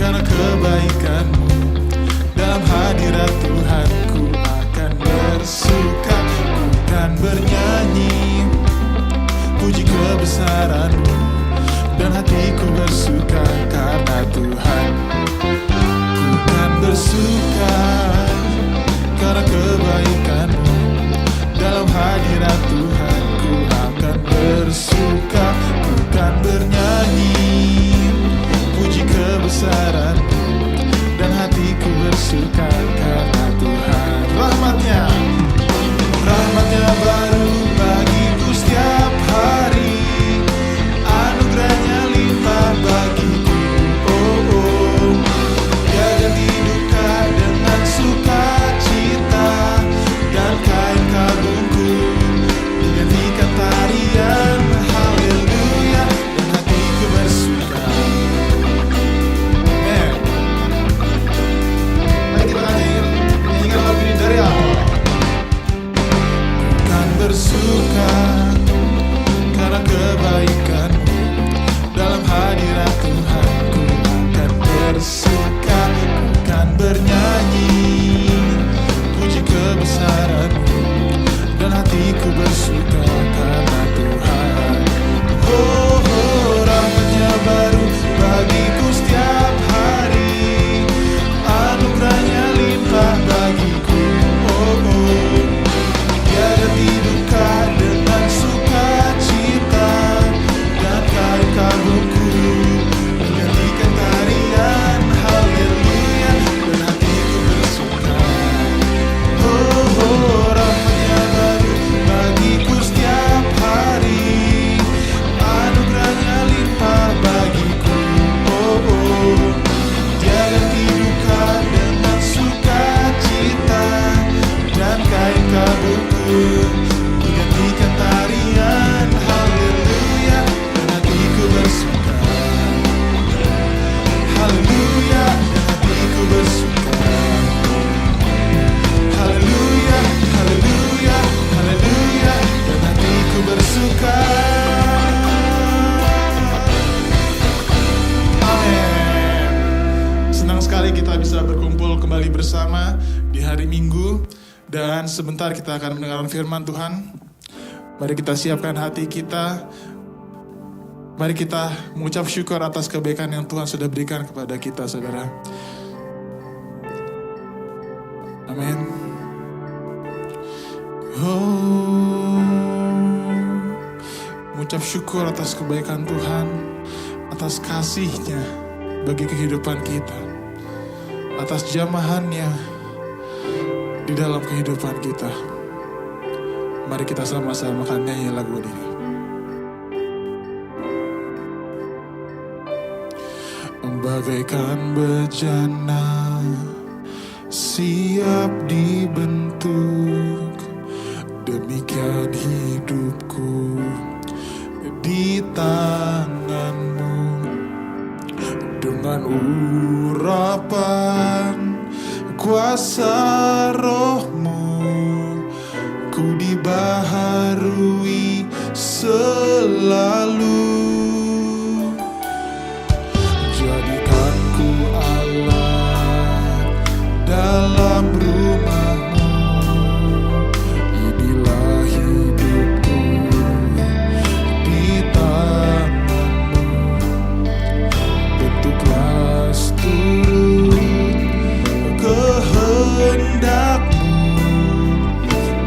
karena kebaikan-Mu. Dalam hadirat Tuhan ku akan bersuka, ku akan bernyanyi puji kebesaran-Mu, dan hatiku bersuka karena Tuhan. Ku akan bersuka karena kebaikan-Mu. Dalam hadirat Tuhan ku akan bersuka, ku akan bernyanyi puji kebesaran-Mu, dan hatiku bersuka karena Tuhan. Rahmat-Nya baru bagiku setiap hari, anugerah-Nya limpah bagiku. Dia ganti duka dengan sukacita, dan kain kagumku digantikan tarian. Haleluya, dan hatiku bersuka. Mari kita nyanyikan lagu ini dari awal. Bukan bersuka karena kebaikan-Mu. Dalam hadirat Tuhan ku akan bersuka, ku akan bernyanyi puji kebesaran-Mu, dan hatiku bersuka karena Tuhan. Rahmat-Nya baru bagiku setiap hari, anugerah-Nya limpah bagiku. Dia ganti duka dengan sukacita, dan kain kagumku digantikan tarian. Haleluya, dan hatiku bersuka. Rahmat-Nya baru bagiku setiap hari, anugerah-Nya limpah bagiku. Dia ganti duka dengan sukacita, dan kain kagumku digantikan tarian. Haleluya, dan hatiku bersuka. Haleluya, dan hatiku bersuka. Haleluya, haleluya, haleluya, dan hatiku bersuka. Amin. Senang sekali kita bisa berkumpul kembali bersama di hari Minggu, dan sebentar kita akan mendengarkan firman Tuhan. Mari kita siapkan hati kita. Mari kita mengucap syukur atas kebaikan yang Tuhan sudah berikan kepada kita, saudara. Amin. Mengucap syukur atas kebaikan Tuhan, atas kasih-Nya bagi kehidupan kita, atas jamahan-Nya di dalam kehidupan kita. Mari kita sama-sama akan nyanyi lagu ini. Bagaikan bejana siap dibentuk, demikian hidupku di tangan-Mu. Dengan urapan kuasa Roh-Mu, ku dibaharui selalu. Jadikanku alat dalam rumah-Mu, inilah hidupku di tangan-Mu. Bentuklah seturut kehendak-Mu,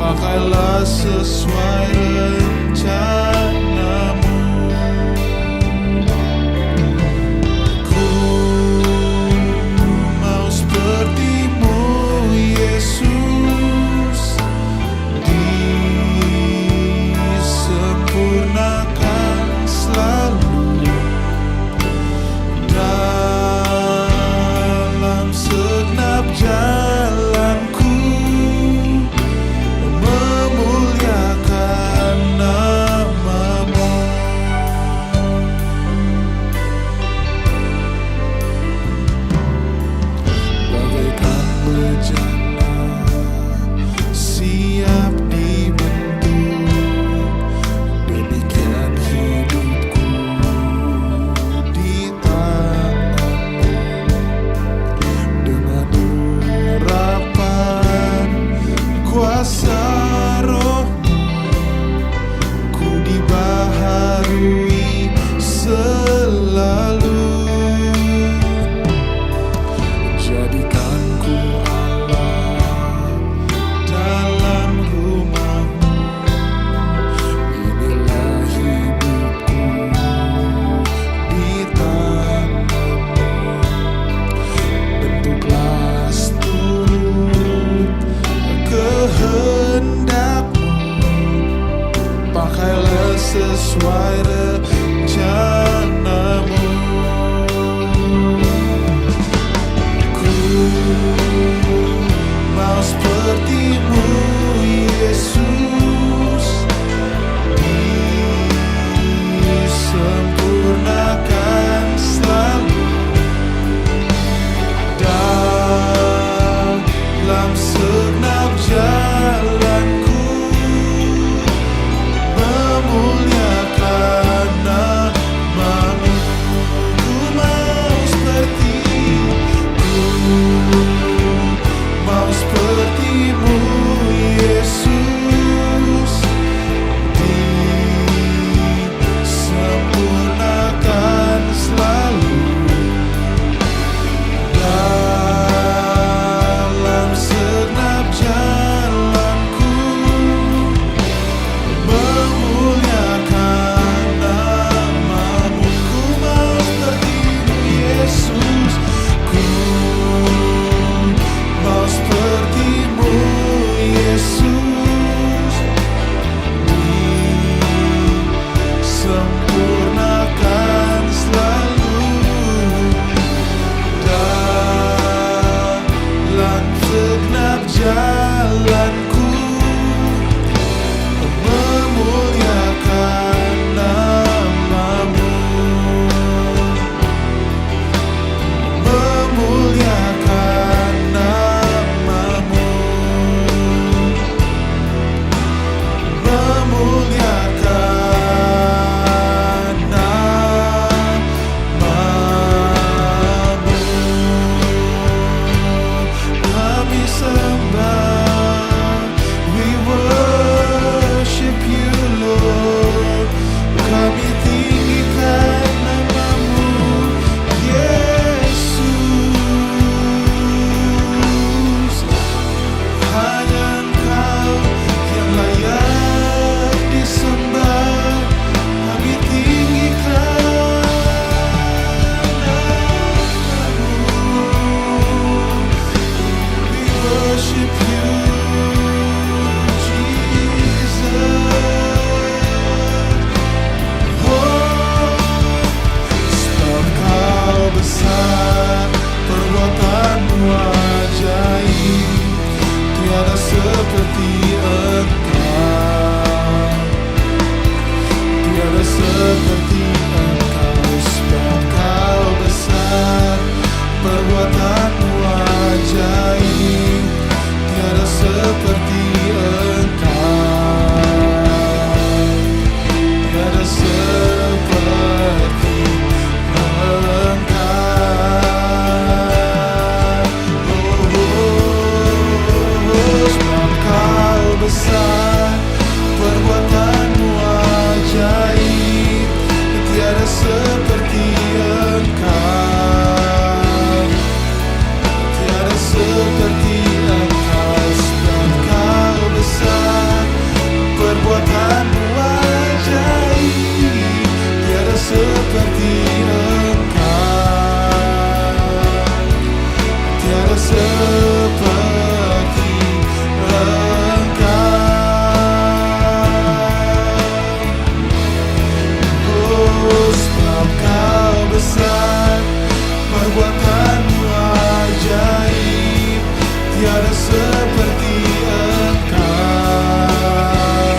pakailah sesuai rencana-Mu. sesuai rencanamu. Ku mau seperti-Mu Yesus, disempurnakan selalu dalam segenap jalanku, memuliakan nama-Mu. Ku mau seperti-Mu Yesus, disempurnakan selalu dalam segenap jalanku, memuliakan nama-Mu. Ku mau seperti-Mu Yesus, ku mau seperti-Mu Yesus, disempurnakan selalu dalam segenap jalanku, memuliakan nama-Mu, memuliakan nama-Mu, memuliakan nama-Mu. Kami sembah, we worship you Lord. Kami tinggikan nama-Mu Yesus. Hanya Engkau yang layak disembah. Kami tinggikan nama-Mu. We worship you Jesus. Oh, sebab Kau besar, perbuatan-Mu ajaib, tiada seperti Engkau, tiada seperti Engkau. Sebab Kau besar, perbuatan-Mu ajaib, tiada seperti Engkau, tiada seperti Engkau. Sebab Kau besar, perbuatan-Mu ajaib, tiada seperti Engkau, tiada seperti Engkau. Sebab Kau besar, perbuatan-Mu ajaib, tiada seperti Engkau, tiada seperti Engkau. Oh, sebab Kau besar, perbuatan-Mu ajaib, tiada seperti Engkau,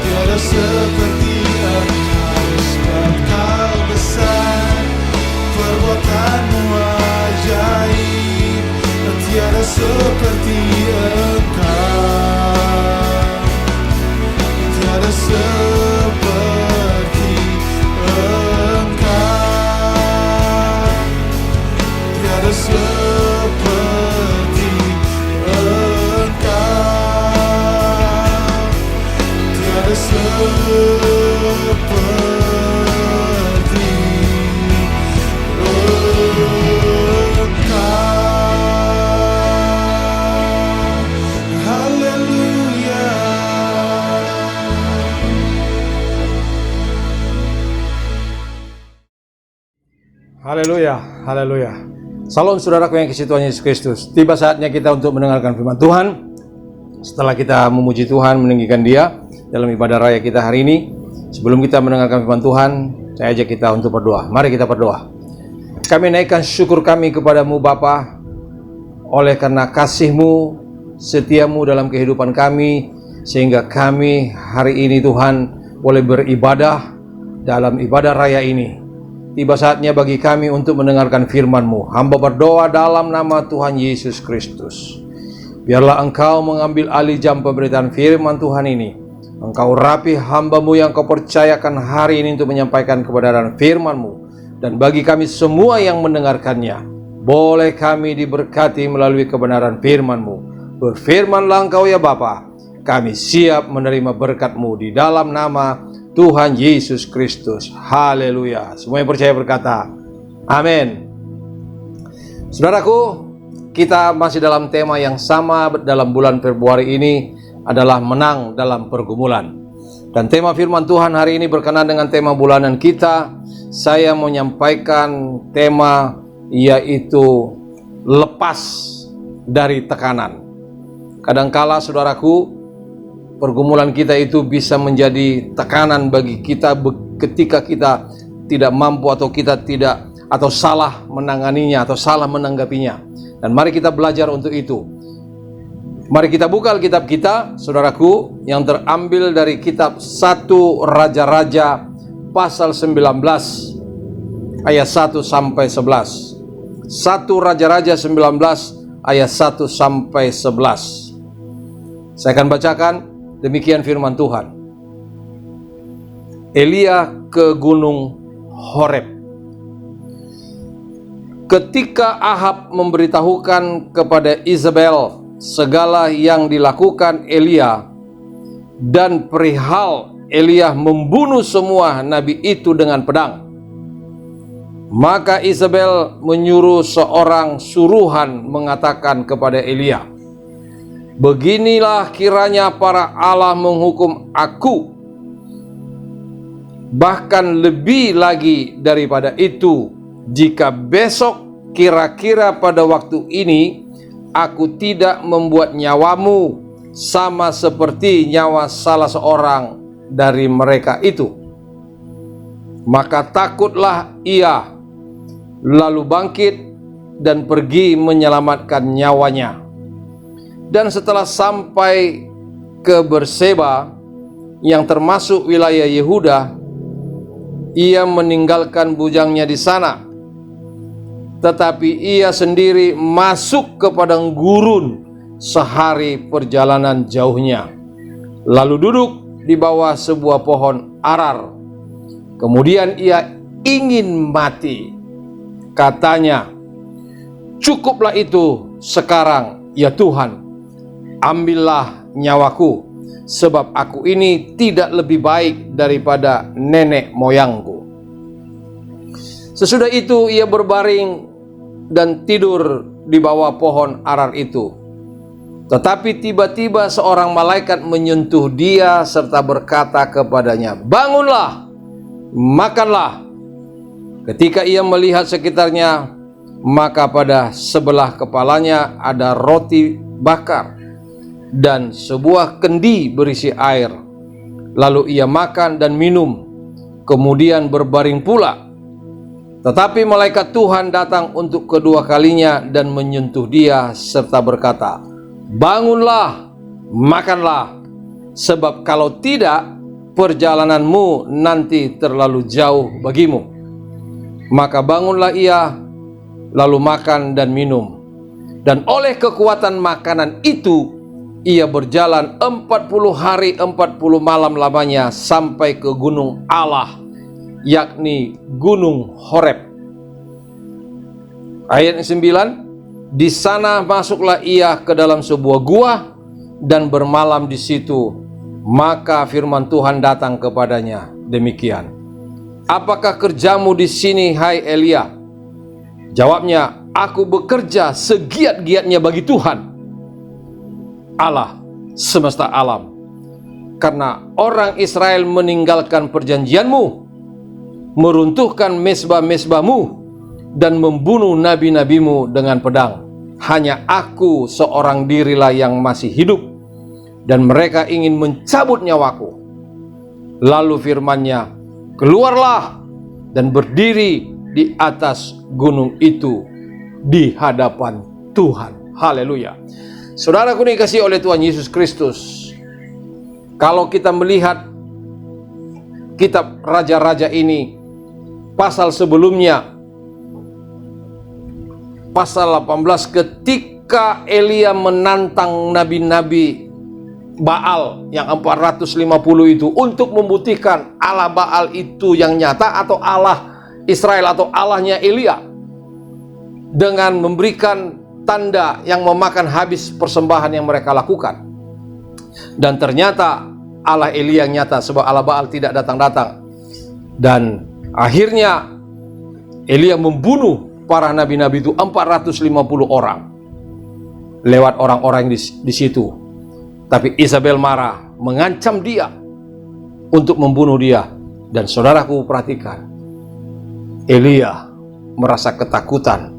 tiada seperti Engkau. Sebab Kau besar, perbuatan-Mu ajaib, tiada seperti Engkau, tiada seperti Engkau, tiada seperti Engkau, tiada seperti Haleluya, haleluya. Salam saudaraku yang kasih Tuhan Yesus Kristus. Tiba saatnya kita untuk mendengarkan firman Tuhan. Setelah kita memuji Tuhan, meninggikan Dia dalam ibadah raya kita hari ini, Sebelum kita mendengarkan firman Tuhan, saya ajak kita untuk berdoa. Mari kita berdoa. Kami naikkan syukur kami kepadamu Bapa, oleh karena kasih-Mu, setia-Mu dalam kehidupan kami, sehingga kami hari ini Tuhan boleh beribadah dalam ibadah raya ini. Tiba saatnya bagi kami untuk mendengarkan firman-Mu. Hamba berdoa dalam nama Tuhan Yesus Kristus. Biarlah Engkau mengambil alih jam pemberitaan firman Tuhan ini. Engkau rapi hamba-Mu yang Kau percayakan hari ini untuk menyampaikan kebenaran firman-Mu. Dan bagi kami semua yang mendengarkannya, boleh kami diberkati melalui kebenaran firman-Mu. Berfirmanlah Engkau ya Bapa, kami siap menerima berkat-Mu di dalam nama Tuhan Yesus Kristus. Haleluya. Semua yang percaya berkata, amin. Saudaraku, kita masih dalam tema yang sama dalam bulan Februari ini, adalah menang dalam pergumulan. Dan tema firman Tuhan hari ini berkenaan dengan tema bulanan kita. Saya menyampaikan tema yaitu lepas dari tekanan. Kadangkala saudaraku, pergumulan kita itu bisa menjadi tekanan bagi kita ketika kita tidak mampu atau salah menanganinya atau salah menanggapinya. Dan mari kita belajar untuk itu. Mari kita buka Alkitab kita, saudaraku, yang terambil dari kitab 1 Raja-Raja pasal 19 ayat 1 sampai 11. 1 Raja-Raja 19 ayat 1 sampai 11. Saya akan bacakan, demikian firman Tuhan. Elia ke gunung Horeb. Ketika Ahab memberitahukan kepada Izabel segala yang dilakukan Elia dan perihal Elia membunuh semua nabi itu dengan pedang, maka Izabel menyuruh seorang suruhan mengatakan kepada Elia, beginilah kiranya para Allah menghukum aku, bahkan lebih lagi daripada itu, jika besok kira-kira pada waktu ini aku tidak membuat nyawamu sama seperti nyawa salah seorang dari mereka itu. Maka takutlah ia, lalu bangkit dan pergi menyelamatkan nyawanya. Dan setelah sampai ke Berseba yang termasuk wilayah Yehuda, ia meninggalkan bujangnya di sana. Tetapi ia sendiri masuk ke padang gurun sehari perjalanan jauhnya, lalu duduk di bawah sebuah pohon arar. Kemudian ia ingin mati. Katanya, cukuplah itu sekarang ya Tuhan, ambillah nyawaku, sebab aku ini tidak lebih baik daripada nenek moyangku. Sesudah itu ia berbaring dan tidur di bawah pohon arar itu. Tetapi tiba-tiba seorang malaikat menyentuh dia serta berkata kepadanya, bangunlah, makanlah. Ketika ia melihat sekitarnya, maka pada sebelah kepalanya ada roti bakar dan sebuah kendi berisi air. Lalu ia makan dan minum, kemudian berbaring pula. Tetapi malaikat Tuhan datang untuk kedua kalinya dan menyentuh dia serta berkata, bangunlah, makanlah, sebab kalau tidak, perjalananmu nanti terlalu jauh bagimu. Maka bangunlah ia, lalu makan dan minum. Dan oleh kekuatan makanan itu, ia berjalan 40 hari 40 malam lamanya sampai ke gunung Allah, yakni gunung Horeb. Ayat 9, di sana masuklah ia ke dalam sebuah gua dan bermalam di situ. Maka firman Tuhan datang kepadanya demikian, apakah kerjamu di sini, hai Elia? Jawabnya, aku bekerja segiat-giatnya bagi Tuhan, Allah semesta alam, karena orang Israel meninggalkan perjanjianmu, meruntuhkan mezbah-mezbahmu, dan membunuh nabi-nabimu dengan pedang. Hanya aku seorang dirilah yang masih hidup, dan mereka ingin mencabut nyawaku. Lalu firman-Nya, keluarlah dan berdiri di atas gunung itu di hadapan Tuhan. Haleluya. Saudaraku dikasihi oleh Tuhan Yesus Kristus, kalau kita melihat kitab Raja-Raja ini, pasal sebelumnya, pasal 18, ketika Elia menantang nabi-nabi Baal yang 450 itu untuk membuktikan Allah Baal itu yang nyata atau Allah Israel atau Allahnya Elia, dengan memberikan tanda yang memakan habis persembahan yang mereka lakukan. Dan ternyata Allah Elia yang nyata, sebab Allah Baal tidak datang-datang. Dan akhirnya Elia membunuh para nabi-nabi itu 450 orang lewat orang-orang di situ. Tapi Isabel marah, mengancam dia untuk membunuh dia. Dan saudaraku perhatikan, Elia merasa ketakutan.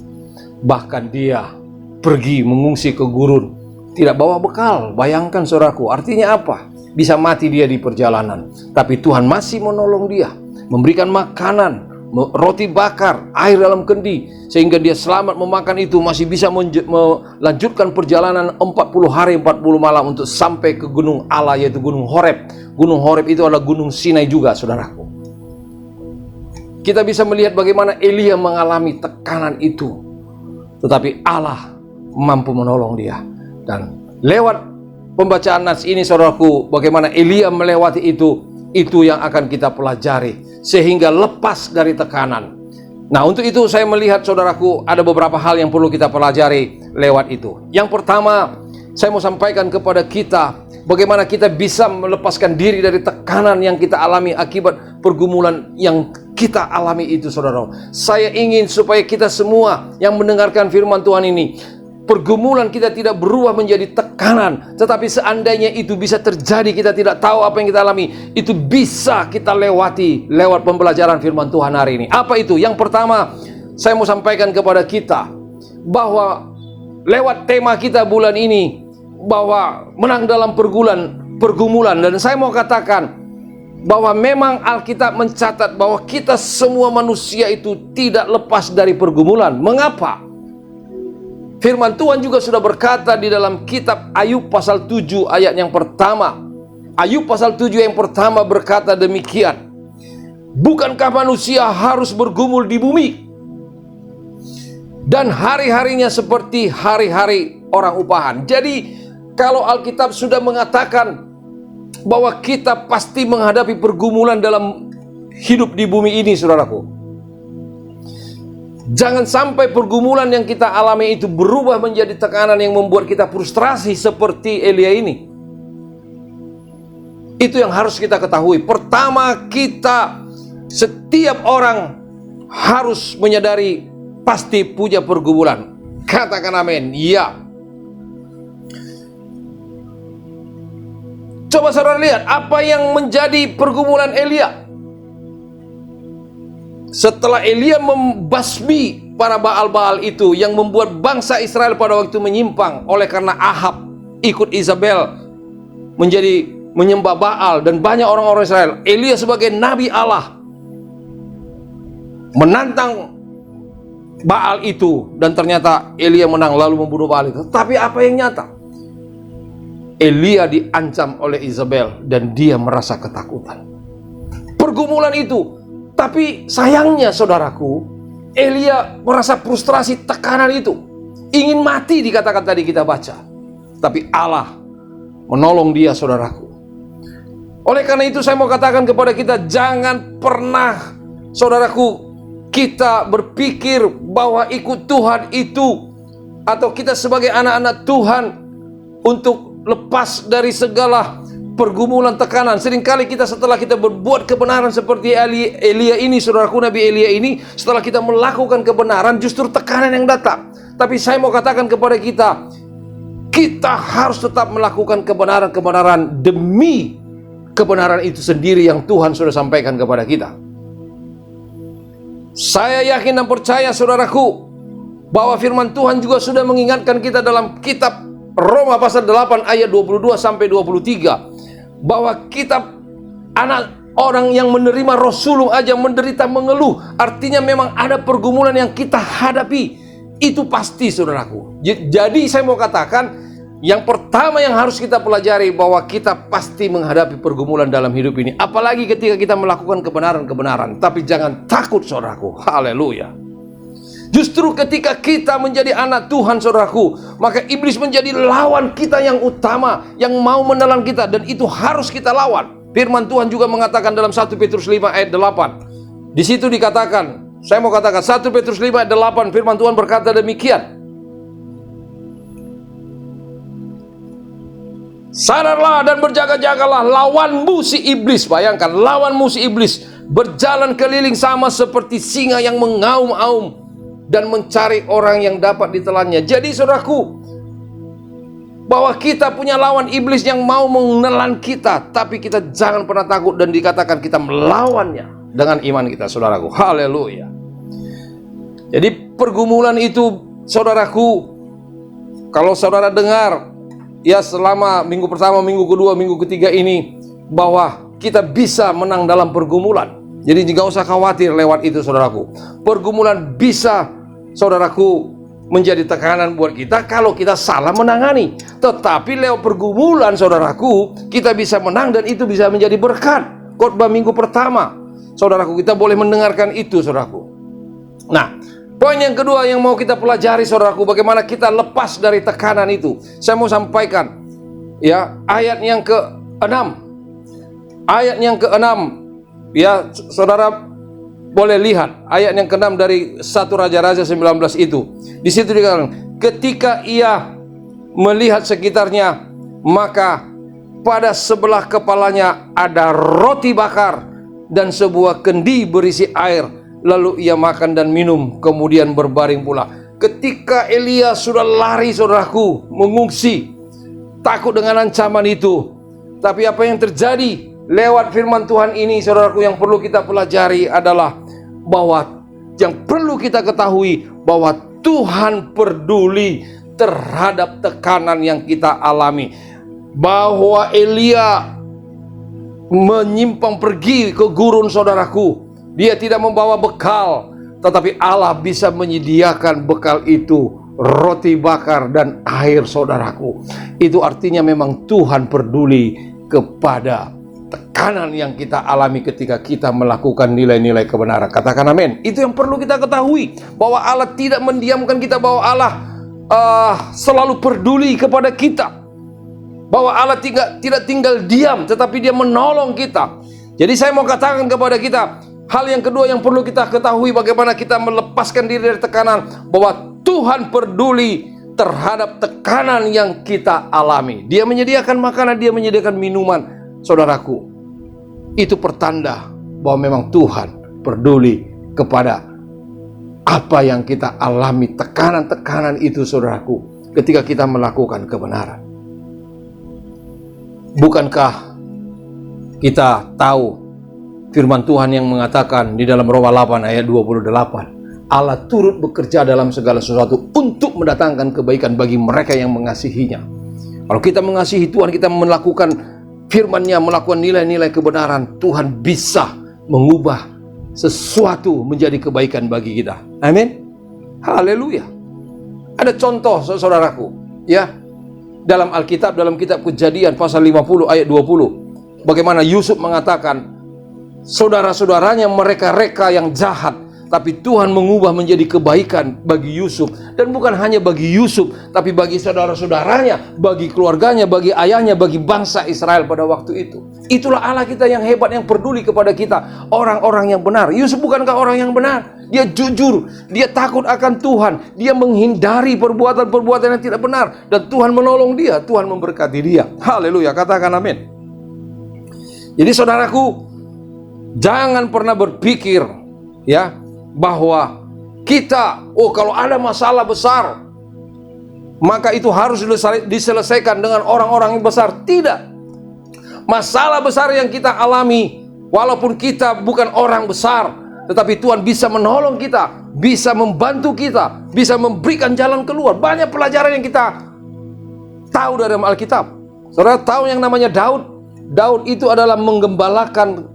Bahkan dia pergi mengungsi ke gurun, tidak bawa bekal. Bayangkan saudaraku, artinya apa? Bisa mati dia di perjalanan. Tapi Tuhan masih menolong dia, memberikan makanan, roti bakar, air dalam kendi, sehingga dia selamat memakan itu, masih bisa melanjutkan perjalanan 40 hari 40 malam untuk sampai ke gunung Allah, yaitu gunung Horeb. Gunung Horeb itu adalah gunung Sinai juga, saudaraku. Kita bisa melihat bagaimana Elia mengalami tekanan itu, tetapi Allah mampu menolong dia. Dan lewat pembacaan nats ini, saudaraku, bagaimana Elia melewati itu yang akan kita pelajari, sehingga lepas dari tekanan. Nah, untuk itu saya melihat, saudaraku, ada beberapa hal yang perlu kita pelajari lewat itu. Yang pertama, saya mau sampaikan kepada kita bagaimana kita bisa melepaskan diri dari tekanan yang kita alami akibat pergumulan yang kita alami itu, saudara. Saya ingin supaya kita semua yang mendengarkan firman Tuhan ini, pergumulan kita tidak berubah menjadi tekanan, tetapi seandainya itu bisa terjadi, kita tidak tahu apa yang kita alami, itu bisa kita lewati lewat pembelajaran firman Tuhan hari ini. Apa itu? Yang pertama, saya mau sampaikan kepada kita bahwa lewat tema kita bulan ini, bahwa menang dalam pergumulan, dan saya mau katakan bahwa memang Alkitab mencatat bahwa kita semua manusia itu tidak lepas dari pergumulan. Mengapa? Firman Tuhan juga sudah berkata di dalam kitab Ayub pasal 7 ayat yang pertama. Ayub pasal 7 yang pertama berkata demikian, bukankah manusia harus bergumul di bumi, dan hari-harinya seperti hari-hari orang upahan. Jadi kalau Alkitab sudah mengatakan bahwa kita pasti menghadapi pergumulan dalam hidup di bumi ini, saudaraku, jangan sampai pergumulan yang kita alami itu berubah menjadi tekanan yang membuat kita frustrasi seperti Elia ini. Itu yang harus kita ketahui. Pertama, setiap orang harus menyadari pasti punya pergumulan. Katakan amin. Ya. Coba saudara lihat apa yang menjadi pergumulan Elia. Setelah Elia membasmi para Baal-Baal itu yang membuat bangsa Israel pada waktu menyimpang oleh karena Ahab ikut Isabel menjadi menyembah Baal dan banyak orang-orang Israel. Elia sebagai nabi Allah menantang Baal itu, dan ternyata Elia menang lalu membunuh Baal itu. Tapi apa yang nyata? Elia diancam oleh Isabel dan dia merasa ketakutan. Pergumulan itu. Tapi sayangnya, saudaraku, Elia merasa frustrasi, tekanan itu. Ingin mati dikatakan tadi kita baca. Tapi Allah menolong dia, saudaraku. Oleh karena itu saya mau katakan kepada kita, jangan pernah, saudaraku, kita berpikir bahwa ikut Tuhan itu, atau kita sebagai anak-anak Tuhan, untuk lepas dari segala pergumulan, tekanan. Seringkali kita setelah kita berbuat kebenaran seperti Elia ini, saudaraku, Nabi Elia ini, setelah kita melakukan kebenaran, justru tekanan yang datang. Tapi saya mau katakan kepada kita, kita harus tetap melakukan kebenaran-kebenaran demi kebenaran itu sendiri yang Tuhan sudah sampaikan kepada kita. Saya yakin dan percaya, saudaraku, bahwa firman Tuhan juga sudah mengingatkan kita dalam kitab Roma pasal 8 ayat 22 sampai 23 bahwa kita anak Orang yang menerima roh sulung aja menderita mengeluh. Artinya memang ada pergumulan yang kita hadapi. Itu pasti, saudaraku. Jadi saya mau katakan, yang pertama yang harus kita pelajari bahwa kita pasti menghadapi pergumulan dalam hidup ini. Apalagi ketika kita melakukan kebenaran-kebenaran. Tapi jangan takut, saudaraku. Haleluya. Justru ketika kita menjadi anak Tuhan, saudaraku, maka iblis menjadi lawan kita yang utama, yang mau menelan kita. Dan itu harus kita lawan. Firman Tuhan juga mengatakan dalam 1 Petrus 5 ayat 8. Di situ dikatakan, saya mau katakan 1 Petrus 5 ayat 8, firman Tuhan berkata demikian. Sadarlah dan berjaga-jagalah, lawanmu si iblis. Bayangkan, lawanmu si iblis berjalan keliling sama seperti singa yang mengaum-aum dan mencari orang yang dapat ditelannya. Jadi saudaraku, bahwa kita punya lawan iblis yang mau menelan kita, tapi kita jangan pernah takut, dan dikatakan kita melawannya dengan iman kita, saudaraku. Haleluya. Jadi pergumulan itu, saudaraku, kalau saudara dengar ya selama minggu pertama, minggu kedua, minggu ketiga ini, bahwa kita bisa menang dalam pergumulan. Jadi tidak usah khawatir lewat itu, saudaraku. Pergumulan bisa, saudaraku, menjadi tekanan buat kita kalau kita salah menangani. Tetapi lewat pergumulan, saudaraku, kita bisa menang dan itu bisa menjadi berkat. Khotbah minggu pertama, saudaraku, kita boleh mendengarkan itu, saudaraku. Nah, poin yang kedua yang mau kita pelajari, saudaraku, bagaimana kita lepas dari tekanan itu. Saya mau sampaikan ya ayat yang ke-6. Ayat yang ke-6, ya saudara boleh lihat ayat yang ke-6 dari 1 Raja-Raja 19 itu. Di situ dikatakan, ketika ia melihat sekitarnya, maka pada sebelah kepalanya ada roti bakar dan sebuah kendi berisi air. Lalu ia makan dan minum, kemudian berbaring pula. Ketika Elia sudah lari, saudaraku, mengungsi, takut dengan ancaman itu. Tapi apa yang terjadi? Lewat firman Tuhan ini, saudaraku, yang perlu kita pelajari adalah bahwa yang perlu kita ketahui bahwa Tuhan peduli terhadap tekanan yang kita alami. Bahwa Elia menyimpang pergi ke gurun, saudaraku, dia tidak membawa bekal, tetapi Allah bisa menyediakan bekal itu, roti bakar dan air, saudaraku. Itu artinya memang Tuhan peduli kepada tekanan yang kita alami ketika kita melakukan nilai-nilai kebenaran. Katakan amin. Itu yang perlu kita ketahui, bahwa Allah tidak mendiamkan kita, bahwa Allah selalu peduli kepada kita, bahwa Allah tidak tinggal diam, tetapi Dia menolong kita. Jadi saya mau katakan kepada kita, hal yang kedua yang perlu kita ketahui, bagaimana kita melepaskan diri dari tekanan, bahwa Tuhan peduli terhadap tekanan yang kita alami. Dia menyediakan makanan, Dia menyediakan minuman, saudaraku. Itu pertanda bahwa memang Tuhan peduli kepada apa yang kita alami, tekanan-tekanan itu, saudaraku, ketika kita melakukan kebenaran. Bukankah kita tahu firman Tuhan yang mengatakan di dalam Roma 8 ayat 28, Allah turut bekerja dalam segala sesuatu untuk mendatangkan kebaikan bagi mereka yang mengasihinya. Kalau kita mengasihi Tuhan, kita melakukan firman-Nya, melakukan nilai-nilai kebenaran, Tuhan bisa mengubah sesuatu menjadi kebaikan bagi kita. Amin. Haleluya. Ada contoh, saudaraku, ya, dalam Alkitab, dalam kitab Kejadian pasal 50 ayat 20, bagaimana Yusuf mengatakan saudara-saudaranya mereka reka yang jahat, tapi Tuhan mengubah menjadi kebaikan bagi Yusuf. Dan bukan hanya bagi Yusuf, tapi bagi saudara-saudaranya, bagi keluarganya, bagi ayahnya, bagi bangsa Israel pada waktu itu. Itulah Allah kita yang hebat, yang peduli kepada kita, orang-orang yang benar. Yusuf bukankah orang yang benar? Dia jujur, dia takut akan Tuhan, dia menghindari perbuatan-perbuatan yang tidak benar, dan Tuhan menolong dia, Tuhan memberkati dia. Haleluya, katakan amin. Jadi saudaraku, jangan pernah berpikir ya bahwa kita, kalau ada masalah besar maka itu harus diselesaikan dengan orang-orang yang besar. Tidak. Masalah besar yang kita alami, walaupun kita bukan orang besar, tetapi Tuhan bisa menolong kita, bisa membantu kita, bisa memberikan jalan keluar. Banyak pelajaran yang kita tahu dari Alkitab. Saudara tahu yang namanya Daud? Daud itu adalah menggembalakan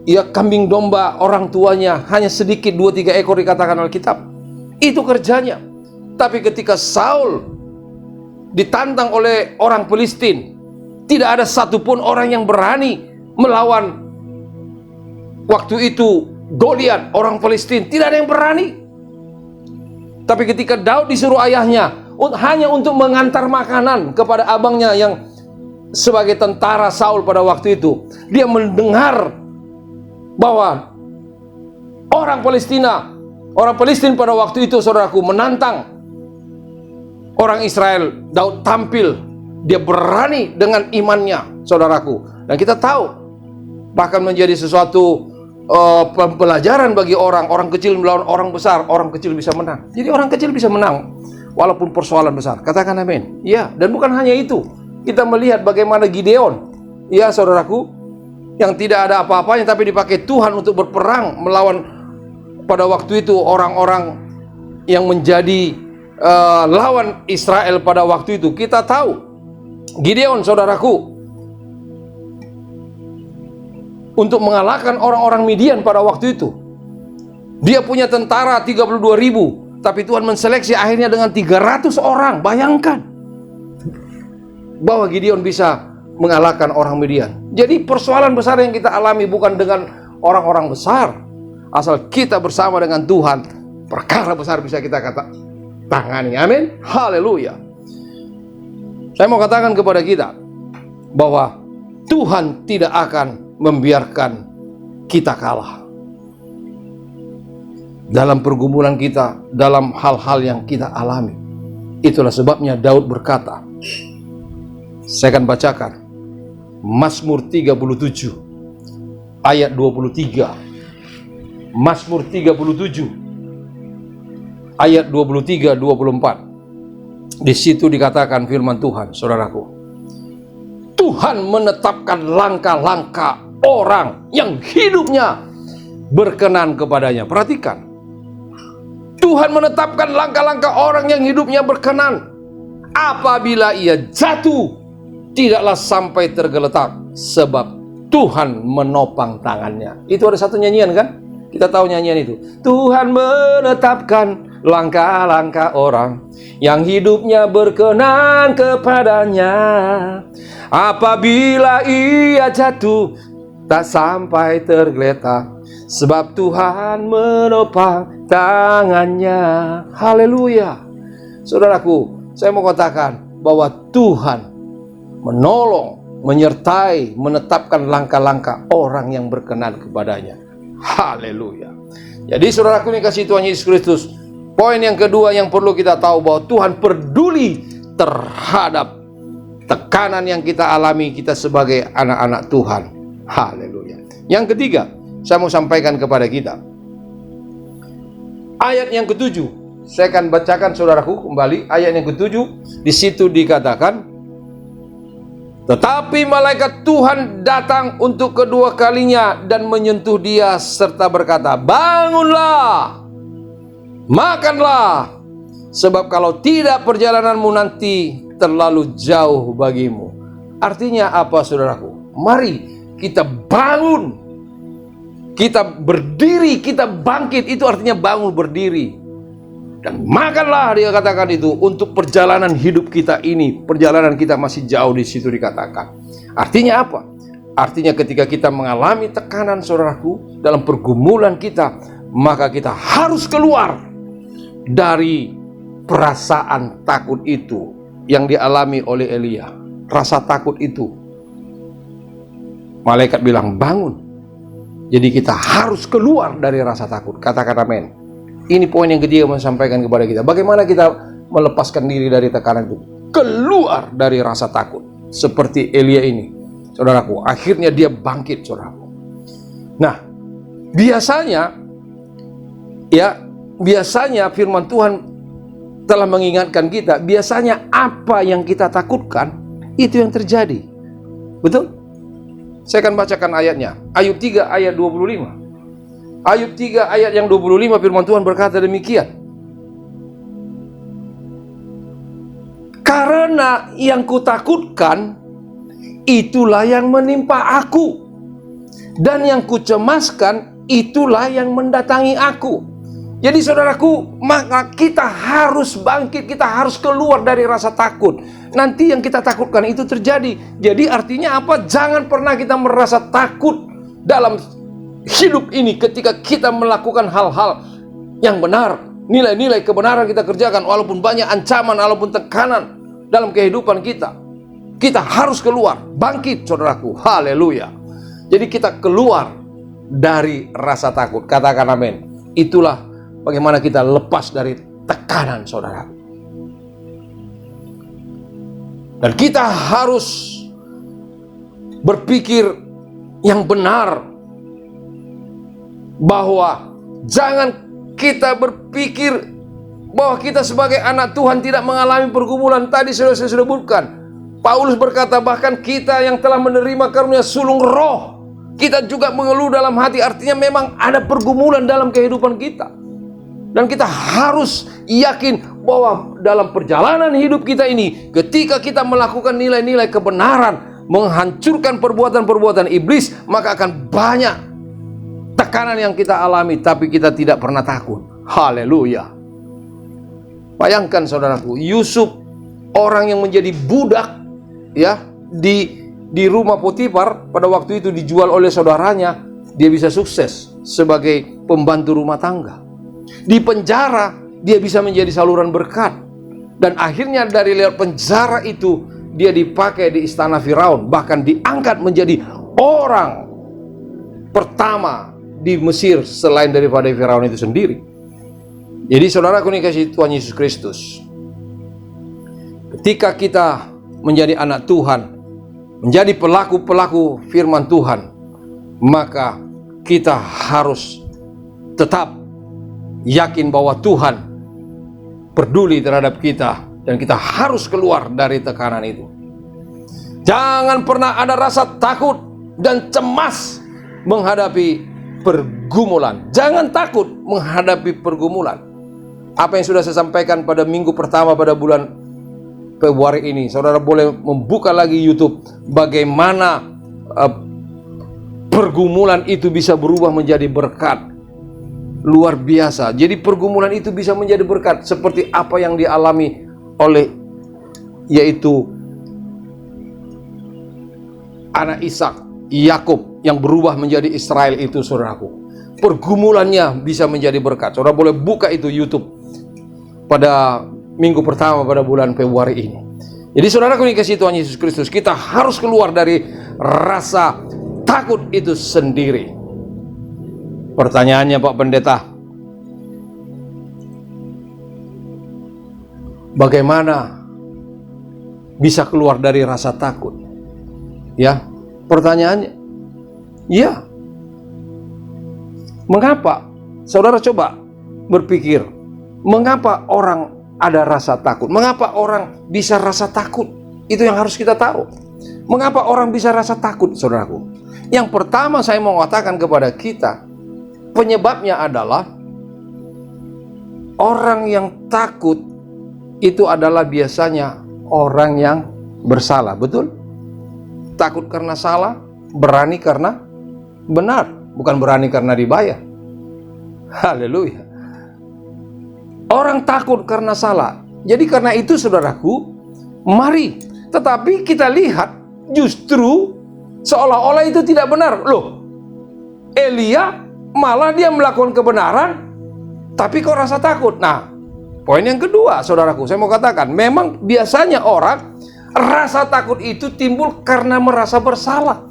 ya kambing domba orang tuanya, hanya sedikit 2-3 ekor dikatakan Alkitab. Itu kerjanya. Tapi ketika Saul ditantang oleh orang Filistin, tidak ada satupun orang yang berani melawan waktu itu Goliat orang Filistin, tidak ada yang berani. Tapi ketika Daud disuruh ayahnya hanya untuk mengantar makanan kepada abangnya yang sebagai tentara Saul pada waktu itu, dia mendengar bahwa orang Palestina pada waktu itu, saudaraku, menantang orang Israel. Daud tampil, dia berani dengan imannya, saudaraku. Dan kita tahu, bahkan menjadi sesuatu pembelajaran bagi orang kecil melawan orang besar. Orang kecil bisa menang. Jadi orang kecil bisa menang walaupun persoalan besar. Katakan amin. Ya, dan bukan hanya itu. Kita melihat bagaimana Gideon, ya saudaraku, yang tidak ada apa-apanya tapi dipakai Tuhan untuk berperang melawan pada waktu itu orang-orang yang menjadi lawan Israel pada waktu itu. Kita tahu Gideon, saudaraku, untuk mengalahkan orang-orang Midian pada waktu itu, dia punya tentara 32.000, tapi Tuhan menseleksi akhirnya dengan 300 orang. Bayangkan bahwa Gideon bisa mengalahkan orang Midian. Jadi persoalan besar yang kita alami bukan dengan orang-orang besar. Asal kita bersama dengan Tuhan, perkara besar bisa kita tangani. Amin. Haleluya. Saya mau katakan kepada kita bahwa Tuhan tidak akan membiarkan kita kalah dalam pergumulan kita, dalam hal-hal yang kita alami. Itulah sebabnya Daud berkata, saya akan bacakan Mazmur 37 ayat 23. Mazmur 37 ayat 23-24. Di situ dikatakan firman Tuhan, saudaraku. Tuhan menetapkan langkah-langkah orang yang hidupnya berkenan kepadanya. Perhatikan, Tuhan menetapkan langkah-langkah orang yang hidupnya berkenan. Apabila ia jatuh, tidaklah sampai tergeletak, sebab Tuhan menopang tangannya. Itu ada satu nyanyian kan? Kita tahu nyanyian itu. Tuhan menetapkan langkah-langkah orang yang hidupnya berkenan kepadanya. Apabila ia jatuh, tak sampai tergeletak, sebab Tuhan menopang tangannya. Haleluya. Saudaraku, saya mau katakan bahwa Tuhan menolong, menyertai, menetapkan langkah-langkah orang yang berkenan kepadanya. Haleluya. Jadi saudaraku ini kasih Tuhan Yesus Kristus, poin yang kedua yang perlu kita tahu bahwa Tuhan peduli terhadap tekanan yang kita alami, kita sebagai anak-anak Tuhan. Haleluya. Yang ketiga, saya mau sampaikan kepada kita ayat yang ketujuh. Saya akan bacakan saudaraku kembali ayat yang ketujuh. Di situ dikatakan, tetapi malaikat Tuhan datang untuk kedua kalinya dan menyentuh dia serta berkata, bangunlah, makanlah, sebab kalau tidak perjalananmu nanti terlalu jauh bagimu. Artinya apa saudaraku? Mari kita bangun, kita berdiri, kita bangkit. Itu artinya bangun, berdiri. Dan makanlah, dia katakan itu, untuk perjalanan hidup kita ini. Perjalanan kita masih jauh, di situ dikatakan. Artinya apa? Artinya ketika kita mengalami tekanan saudaraku, dalam pergumulan kita, maka kita harus keluar dari perasaan takut itu yang dialami oleh Elia. Rasa takut itu, malaikat bilang bangun. Jadi kita harus keluar dari rasa takut. Katakan amin. Ini poin yang ketiga yang saya sampaikan kepada kita. Bagaimana kita melepaskan diri dari tekanan itu? Keluar dari rasa takut. Seperti Elia ini, saudaraku. Akhirnya dia bangkit, saudaraku. Nah, biasanya firman Tuhan telah mengingatkan kita. Biasanya apa yang kita takutkan, itu yang terjadi. Betul? Saya akan bacakan ayatnya. Ayub 3 ayat 25. Ayub 3 ayat yang 25 firman Tuhan berkata demikian. Karena yang kutakutkan itulah yang menimpa aku, Dan yang kucemaskan itulah yang mendatangi aku. Jadi saudaraku, maka kita harus bangkit, kita harus keluar dari rasa takut. Nanti yang kita takutkan itu terjadi. Jadi artinya apa? Jangan pernah kita merasa takut dalam hidup ini ketika kita melakukan hal-hal yang benar. Nilai-nilai kebenaran kita kerjakan, walaupun banyak ancaman, walaupun tekanan dalam kehidupan kita. Kita harus keluar, bangkit saudaraku, haleluya. Jadi kita keluar dari rasa takut, katakan amin. Itulah bagaimana kita lepas dari tekanan saudaraku. Dan kita harus berpikir yang benar, bahwa jangan kita berpikir bahwa kita sebagai anak Tuhan tidak mengalami pergumulan. Tadi saya sudah sebutkan, Paulus berkata bahkan kita yang telah menerima karunia sulung roh, kita juga mengeluh dalam hati. Artinya memang ada pergumulan dalam kehidupan kita. Dan kita harus yakin bahwa dalam perjalanan hidup kita ini, ketika kita melakukan nilai-nilai kebenaran, menghancurkan perbuatan-perbuatan iblis, maka akan banyak tekanan yang kita alami, tapi kita tidak pernah takut. Haleluya. Bayangkan saudaraku, Yusuf, orang yang menjadi budak ya di rumah Potifar, pada waktu itu dijual oleh saudaranya, dia bisa sukses sebagai pembantu rumah tangga. Di penjara dia bisa menjadi saluran berkat, dan akhirnya dari lewat penjara itu dia dipakai di istana Firaun, bahkan diangkat menjadi orang pertama di Mesir selain daripada Firaun itu sendiri. Jadi saudaraku ini kasih Tuhan Yesus Kristus, ketika kita menjadi anak Tuhan, menjadi pelaku-pelaku firman Tuhan, maka kita harus tetap yakin bahwa Tuhan peduli terhadap kita, dan kita harus keluar dari tekanan itu. Jangan pernah ada rasa takut dan cemas menghadapi pergumulan. Jangan takut menghadapi pergumulan. Apa yang sudah saya sampaikan pada minggu pertama pada bulan Februari ini, saudara boleh membuka lagi YouTube, bagaimana pergumulan itu bisa berubah menjadi berkat. Luar biasa. Jadi pergumulan itu bisa menjadi berkat, seperti apa yang dialami oleh yaitu anak Ishak, Yakub, yang berubah menjadi Israel itu saudaraku. Pergumulannya bisa menjadi berkat. Saudara boleh buka itu YouTube pada minggu pertama pada bulan Februari ini. Jadi saudaraku ini kasih Tuhan Yesus Kristus, kita harus keluar dari rasa takut itu sendiri. Pertanyaannya Pak Pendeta, bagaimana bisa keluar dari rasa takut? Ya, pertanyaannya, ya. Mengapa? Saudara coba berpikir, mengapa orang ada rasa takut? Mengapa orang bisa rasa takut? Itu yang harus kita tahu. Mengapa orang bisa rasa takut, saudaraku? Yang pertama saya mau katakan kepada kita, penyebabnya adalah orang yang takut itu adalah biasanya orang yang bersalah, betul? Takut karena salah, berani karena benar, bukan berani karena dibayar. Haleluya. Orang takut karena salah. Jadi karena itu saudaraku, mari. Tetapi kita lihat justru seolah-olah itu tidak benar. Loh, Elia malah dia melakukan kebenaran, tapi kok rasa takut? Nah, poin yang kedua saudaraku, saya mau katakan, memang biasanya orang rasa takut itu timbul karena merasa bersalah.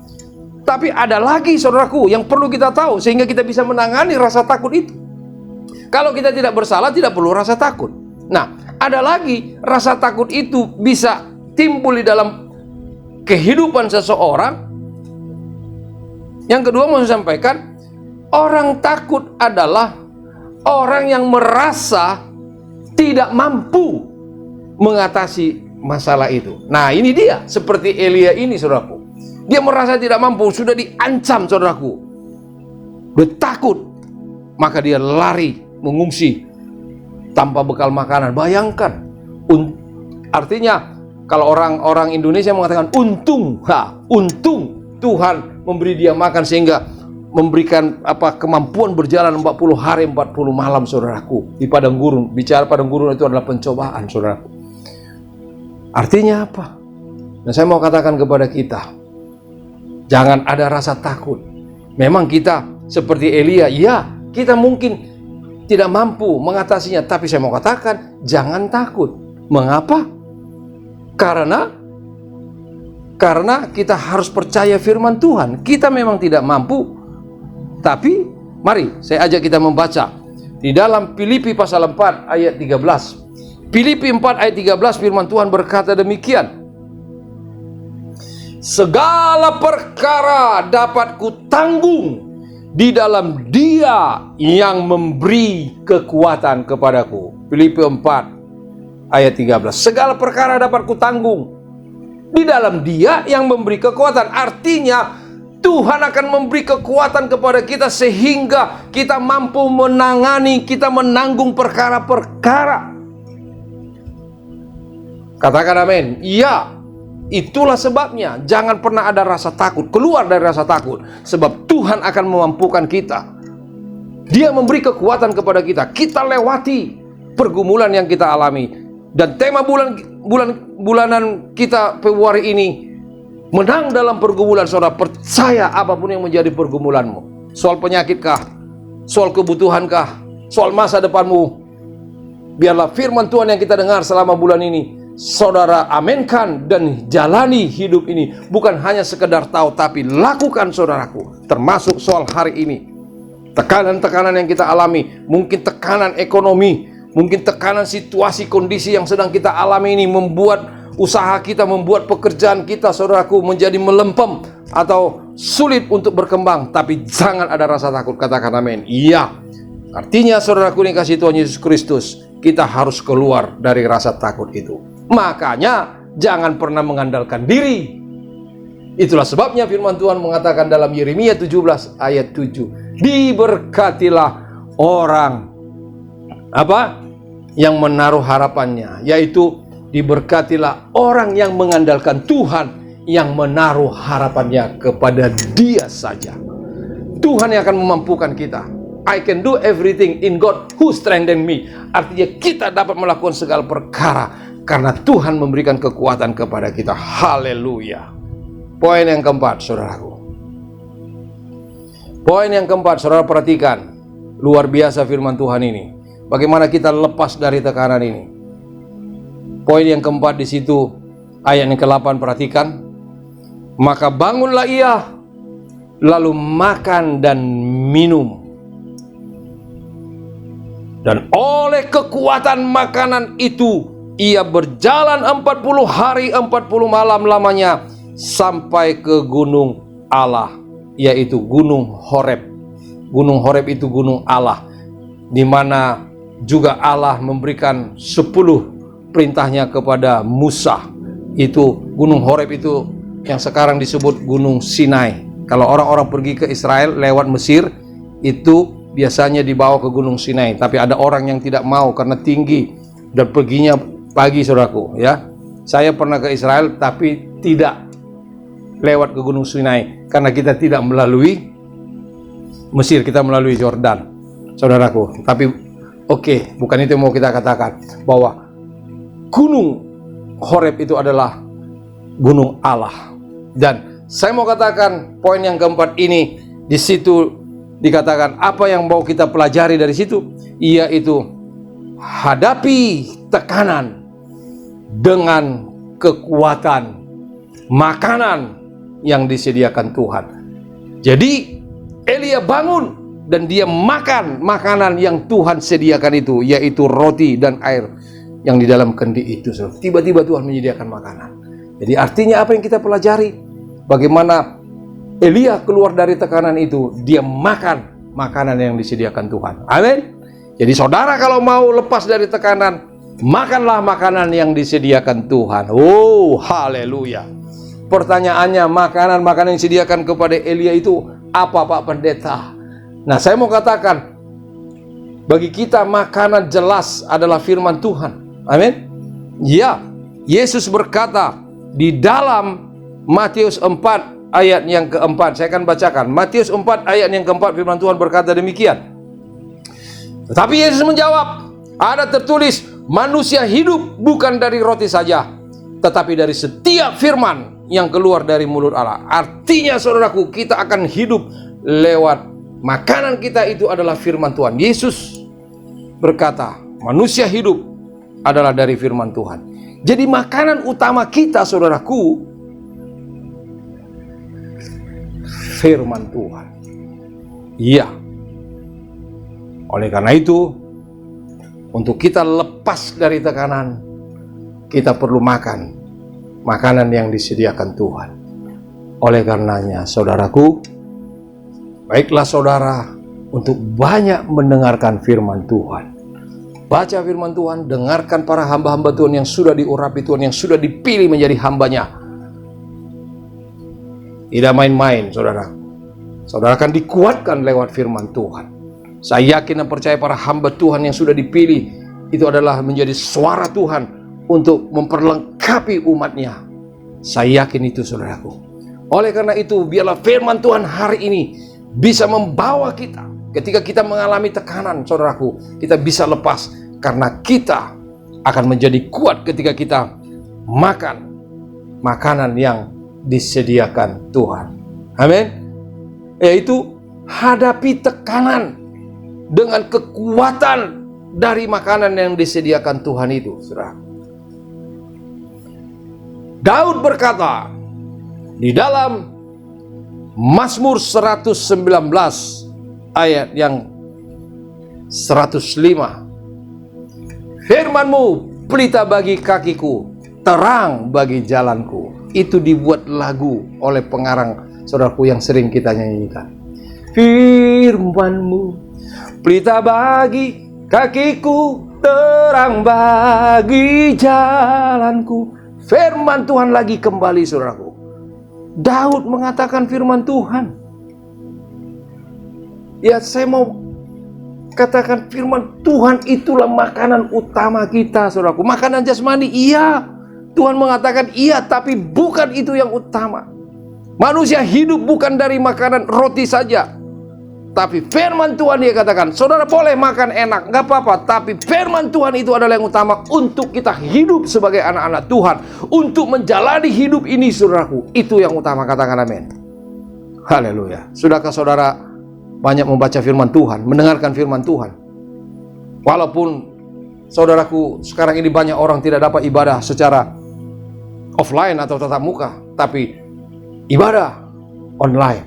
Tapi ada lagi saudaraku yang perlu kita tahu sehingga kita bisa menangani rasa takut itu. Kalau kita tidak bersalah, tidak perlu rasa takut. Nah, ada lagi rasa takut itu bisa timbul di dalam kehidupan seseorang. Yang kedua mau saya sampaikan, orang takut adalah orang yang merasa tidak mampu mengatasi masalah itu. Nah, ini dia, seperti Elia ini saudaraku. Dia merasa tidak mampu, sudah diancam saudaraku. Dia takut, maka dia lari, mengungsi tanpa bekal makanan. Bayangkan, artinya kalau orang Indonesia mengatakan untung, untung Tuhan memberi dia makan sehingga memberikan kemampuan berjalan 40 hari 40 malam, saudaraku, di padang gurun. Bicara padang gurun itu adalah pencobaan, saudaraku. Artinya apa? Dan saya mau katakan kepada kita, jangan ada rasa takut. Memang kita seperti Elia, ya, kita mungkin tidak mampu mengatasinya, tapi saya mau katakan, jangan takut. Mengapa? Karena kita harus percaya firman Tuhan. Kita memang tidak mampu, tapi mari saya ajak kita membaca di dalam Filipi pasal 4 ayat 13. Filipi 4 ayat 13, firman Tuhan berkata demikian. Segala perkara dapat kutanggung di dalam Dia yang memberi kekuatan kepadaku. Filipi 4 ayat 13. Segala perkara dapat kutanggung di dalam Dia yang memberi kekuatan. Artinya Tuhan akan memberi kekuatan kepada kita sehingga kita mampu menangani, kita menanggung perkara-perkara. Katakan amin. Iya, itulah sebabnya jangan pernah ada rasa takut. Keluar dari rasa takut, sebab Tuhan akan memampukan kita. Dia memberi kekuatan kepada kita. Kita lewati pergumulan yang kita alami. Dan tema bulanan kita Februari ini, menang dalam pergumulan. Saudara, percaya apapun yang menjadi pergumulanmu. Soal penyakitkah? Soal kebutuhankah? Soal masa depanmu? Biarlah firman Tuhan yang kita dengar selama bulan ini, saudara aminkan dan jalani hidup ini. Bukan hanya sekedar tahu, tapi lakukan, saudaraku. Termasuk soal hari ini. Tekanan-tekanan yang kita alami, mungkin tekanan ekonomi, mungkin tekanan situasi kondisi yang sedang kita alami ini membuat usaha kita, membuat pekerjaan kita, saudaraku, menjadi melempem atau sulit untuk berkembang. Tapi jangan ada rasa takut. Katakan amin. Iya. Artinya, saudaraku yang kasih Tuhan Yesus Kristus, kita harus keluar dari rasa takut itu. Makanya jangan pernah mengandalkan diri. Itulah sebabnya firman Tuhan mengatakan dalam Yeremia 17 ayat 7, diberkatilah orang yang menaruh harapannya, yaitu diberkatilah orang yang mengandalkan Tuhan, yang menaruh harapannya kepada Dia saja. Tuhan yang akan memampukan kita. I can do everything in God who strengthen me. Artinya kita dapat melakukan segala perkara karena Tuhan memberikan kekuatan kepada kita. Haleluya. Poin yang keempat, saudaraku. Poin yang keempat, saudara perhatikan. Luar biasa firman Tuhan ini. Bagaimana kita lepas dari tekanan ini. Poin yang keempat di situ, ayat yang ke-8, perhatikan. Maka bangunlah ia, lalu makan dan minum. Dan oleh kekuatan makanan itu, ia berjalan 40 hari 40 malam lamanya sampai ke gunung Allah, yaitu gunung Horeb. Gunung Horeb itu gunung Allah, di mana juga Allah memberikan 10 perintahnya kepada Musa. Itu gunung Horeb itu yang sekarang disebut gunung Sinai. Kalau orang-orang pergi ke Israel lewat Mesir, itu biasanya dibawa ke gunung Sinai. Tapi ada orang yang tidak mau karena tinggi dan perginya pagi, saudaraku, ya. Saya pernah ke Israel tapi tidak lewat ke gunung Sinai karena kita tidak melalui Mesir, kita melalui Yordan, saudaraku. Tapi oke, bukan itu yang mau kita katakan, bahwa gunung Horeb itu adalah gunung Allah. Dan saya mau katakan poin yang keempat ini, di situ dikatakan apa yang mau kita pelajari dari situ, yaitu hadapi tekanan dengan kekuatan makanan yang disediakan Tuhan. Jadi Elia bangun dan dia makan makanan yang Tuhan sediakan itu, yaitu roti dan air yang di dalam kendi itu. Tiba-tiba Tuhan menyediakan makanan. Jadi artinya apa yang kita pelajari? Bagaimana Elia keluar dari tekanan itu, dia makan makanan yang disediakan Tuhan. Amin. Jadi saudara kalau mau lepas dari tekanan, makanlah makanan yang disediakan Tuhan. Oh, haleluya. Pertanyaannya, makanan-makanan yang disediakan kepada Elia itu apa, Pak Pendeta? Nah, saya mau katakan, bagi kita makanan jelas adalah firman Tuhan. Amin. Ya, Yesus berkata di dalam Matius 4 ayat yang keempat. Saya akan bacakan. Matius 4 ayat yang keempat, firman Tuhan berkata demikian. Tetapi Yesus menjawab, ada tertulis, manusia hidup bukan dari roti saja, tetapi dari setiap firman yang keluar dari mulut Allah. Artinya saudaraku, kita akan hidup lewat makanan kita itu adalah firman Tuhan. Yesus berkata, manusia hidup adalah dari firman Tuhan. Jadi makanan utama kita saudaraku, firman Tuhan. Iya. Oleh karena itu, untuk kita lepas dari tekanan, kita perlu makan makanan yang disediakan Tuhan. Oleh karenanya, saudaraku, baiklah saudara untuk banyak mendengarkan firman Tuhan. Baca firman Tuhan, dengarkan para hamba-hamba Tuhan yang sudah diurapi Tuhan, yang sudah dipilih menjadi hambanya. Tidak main-main, saudara. Saudara akan dikuatkan lewat firman Tuhan. Saya yakin dan percaya para hamba Tuhan yang sudah dipilih, itu adalah menjadi suara Tuhan untuk memperlengkapi umatnya. Saya yakin itu, saudaraku. Oleh karena itu, biarlah firman Tuhan hari ini bisa membawa kita. Ketika kita mengalami tekanan, saudaraku, kita bisa lepas. Karena kita akan menjadi kuat ketika kita makan makanan yang disediakan Tuhan. Amin. Yaitu hadapi tekanan dengan kekuatan dari makanan yang disediakan Tuhan itu, saudara. Daud berkata di dalam Mazmur 119 ayat yang 105, firman-Mu pelita bagi kakiku, terang bagi jalanku. Itu dibuat lagu oleh pengarang saudaraku yang sering kita nyanyikan. Firman-Mu pelita bagi kakiku, terang bagi jalanku. Firman Tuhan lagi kembali, saudaraku. Daud mengatakan firman Tuhan. Ya, saya mau katakan firman Tuhan itulah makanan utama kita, saudaraku. Makanan jasmani, iya. Tuhan mengatakan iya, tapi bukan itu yang utama. Manusia hidup bukan dari makanan roti saja, tapi firman Tuhan. Dia katakan, saudara boleh makan enak, gak apa-apa, tapi firman Tuhan itu adalah yang utama untuk kita hidup sebagai anak-anak Tuhan. Untuk menjalani hidup ini, saudaraku, itu yang utama. Katakan amin. Haleluya. Sudahkah saudara banyak membaca firman Tuhan, mendengarkan firman Tuhan? Walaupun saudaraku, sekarang ini banyak orang tidak dapat ibadah secara offline atau tatap muka, tapi ibadah online.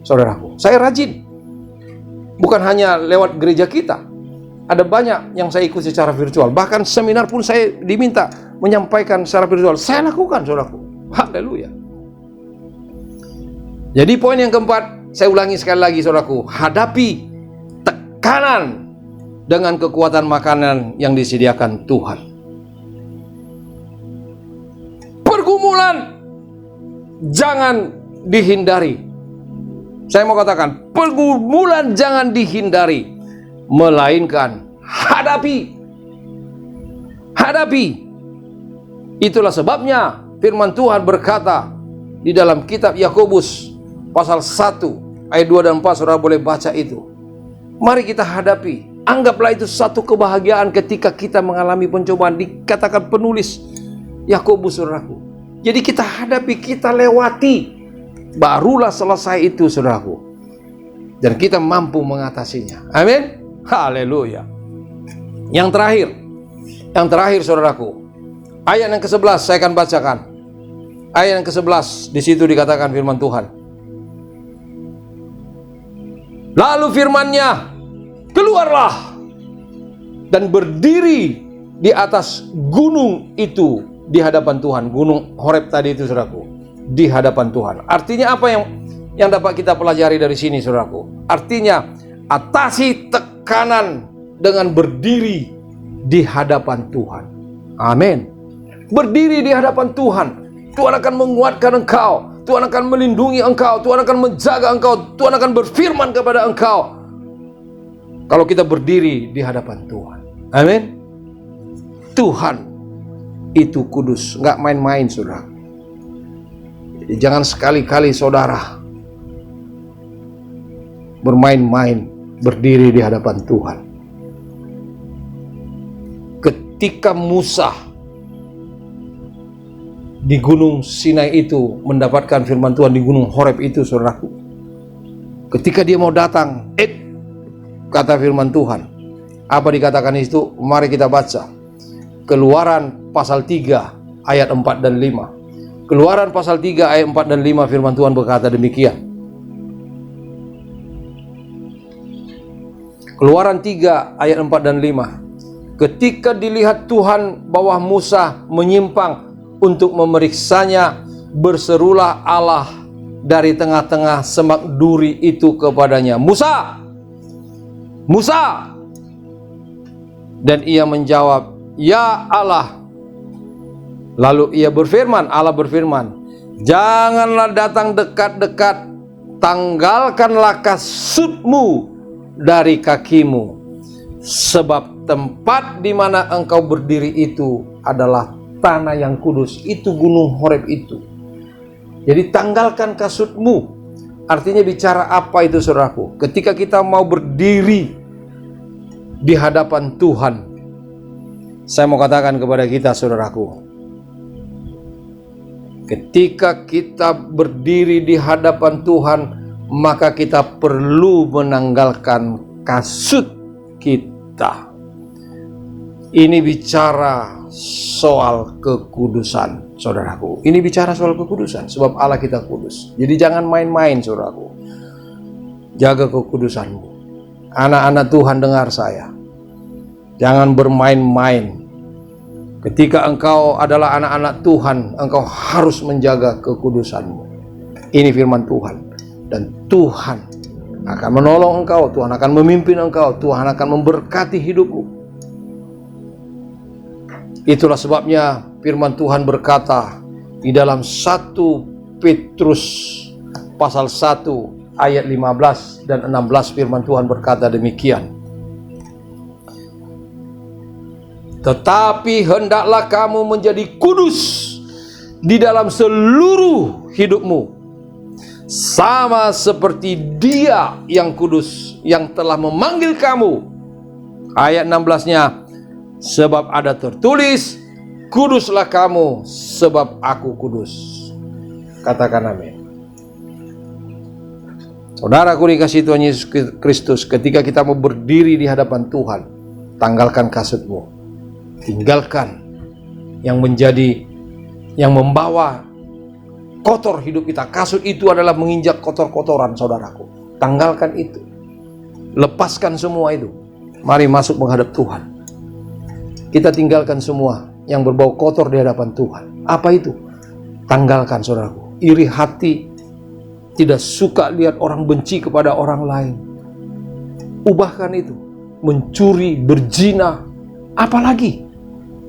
Saudaraku, saya rajin. Bukan hanya lewat gereja kita, ada banyak yang saya ikut secara virtual. Bahkan seminar pun saya diminta menyampaikan secara virtual. Saya lakukan, saudaraku. Haleluya. Jadi poin yang keempat, saya ulangi sekali lagi, saudaraku. Hadapi tekanan dengan kekuatan makanan yang disediakan Tuhan. Pergumulan jangan dihindari. Saya mau katakan, pergumulan jangan dihindari, melainkan hadapi. Hadapi. Itulah sebabnya firman Tuhan berkata di dalam kitab Yakobus pasal 1 ayat 2 dan 4, saudara boleh baca itu. Mari kita hadapi. Anggaplah itu satu kebahagiaan ketika kita mengalami pencobaan. Dikatakan penulis Yakobus, saudaraku. Jadi kita hadapi, kita lewati. Barulah selesai itu, saudaraku. Dan kita mampu mengatasinya. Amin. Haleluya. Yang terakhir, saudaraku. Ayat yang ke-11 saya akan bacakan. Ayat yang ke-11, di situ dikatakan firman Tuhan. Lalu firman-Nya, keluarlah dan berdiri di atas gunung itu di hadapan Tuhan. Gunung Horeb tadi itu, saudaraku. Di hadapan Tuhan. Artinya apa yang dapat kita pelajari dari sini, saudaraku? Artinya atasi tekanan dengan berdiri di hadapan Tuhan. Amin. Berdiri di hadapan Tuhan. Tuhan akan menguatkan engkau. Tuhan akan melindungi engkau. Tuhan akan menjaga engkau. Tuhan akan berfirman kepada engkau. Kalau kita berdiri di hadapan Tuhan. Amin. Tuhan itu kudus. Nggak main-main, saudara. Jadi jangan sekali-kali saudara bermain-main berdiri di hadapan Tuhan. Ketika Musa di Gunung Sinai itu mendapatkan firman Tuhan di Gunung Horeb itu, saudaraku, ketika dia mau datang, kata firman Tuhan, apa dikatakan itu? Mari kita baca Keluaran pasal 3 ayat 4 dan 5. Keluaran pasal 3 ayat 4 dan 5, firman Tuhan berkata demikian. Keluaran 3 ayat 4 dan 5. Ketika dilihat Tuhan bahwa Musa menyimpang untuk memeriksanya, berserulah Allah dari tengah-tengah semak duri itu kepadanya, Musa, Musa. Dan ia menjawab, ya Allah. Lalu ia berfirman, Allah berfirman, janganlah datang dekat-dekat, tanggalkanlah kasutmu dari kakimu, sebab tempat di mana engkau berdiri itu adalah tanah yang kudus. Itu Gunung Horeb itu. Jadi tanggalkan kasutmu. Artinya bicara apa itu, saudaraku? Ketika kita mau berdiri di hadapan Tuhan, saya mau katakan kepada kita, saudaraku, ketika kita berdiri di hadapan Tuhan, maka kita perlu menanggalkan kasut kita. Ini bicara soal kekudusan, saudaraku. Ini bicara soal kekudusan, sebab Allah kita kudus. Jadi jangan main-main, saudaraku. Jaga kekudusanmu. Anak-anak Tuhan, dengar saya. Jangan bermain-main. Ketika engkau adalah anak-anak Tuhan, engkau harus menjaga kekudusanmu. Ini firman Tuhan. Dan Tuhan akan menolong engkau, Tuhan akan memimpin engkau, Tuhan akan memberkati hidupmu. Itulah sebabnya firman Tuhan berkata di dalam 1 Petrus pasal 1 ayat 15 dan 16, firman Tuhan berkata demikian. Tetapi hendaklah kamu menjadi kudus di dalam seluruh hidupmu, sama seperti Dia yang kudus yang telah memanggil kamu. Ayat 16-nya, sebab ada tertulis, kuduslah kamu sebab aku kudus. Katakan amin. Saudaraku dikasihi Tuhan Yesus Kristus, ketika kita mau berdiri di hadapan Tuhan, tanggalkan kasutmu. Tinggalkan yang membawa kotor hidup kita. Kasut itu adalah menginjak kotor-kotoran, saudaraku. Tanggalkan itu. Lepaskan semua itu. Mari masuk menghadap Tuhan. Kita tinggalkan semua yang berbau kotor di hadapan Tuhan. Apa itu? Tanggalkan, saudaraku. Iri hati, tidak suka lihat orang benci kepada orang lain. Ubahkan itu. Mencuri, berzina, apalagi.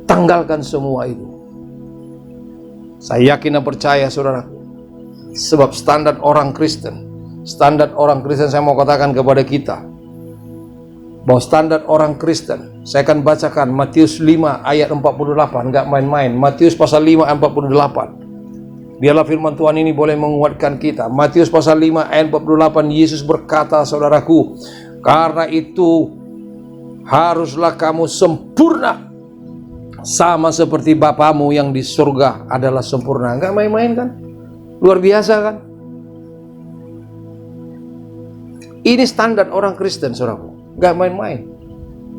Tanggalkan semua itu. Saya yakin dan percaya, saudaraku, sebab standar orang Kristen, saya mau katakan kepada kita, bahwa standar orang Kristen, saya akan bacakan Matius 5 ayat 48, enggak main-main. Matius pasal 5 ayat 48. Biarlah firman Tuhan ini boleh menguatkan kita. Matius pasal 5 ayat 48, Yesus berkata, saudaraku, karena itu haruslah kamu sempurna, sama seperti Bapamu yang di surga adalah sempurna. Enggak main-main kan? Luar biasa kan? Ini standar orang Kristen, saudaraku. Enggak main-main.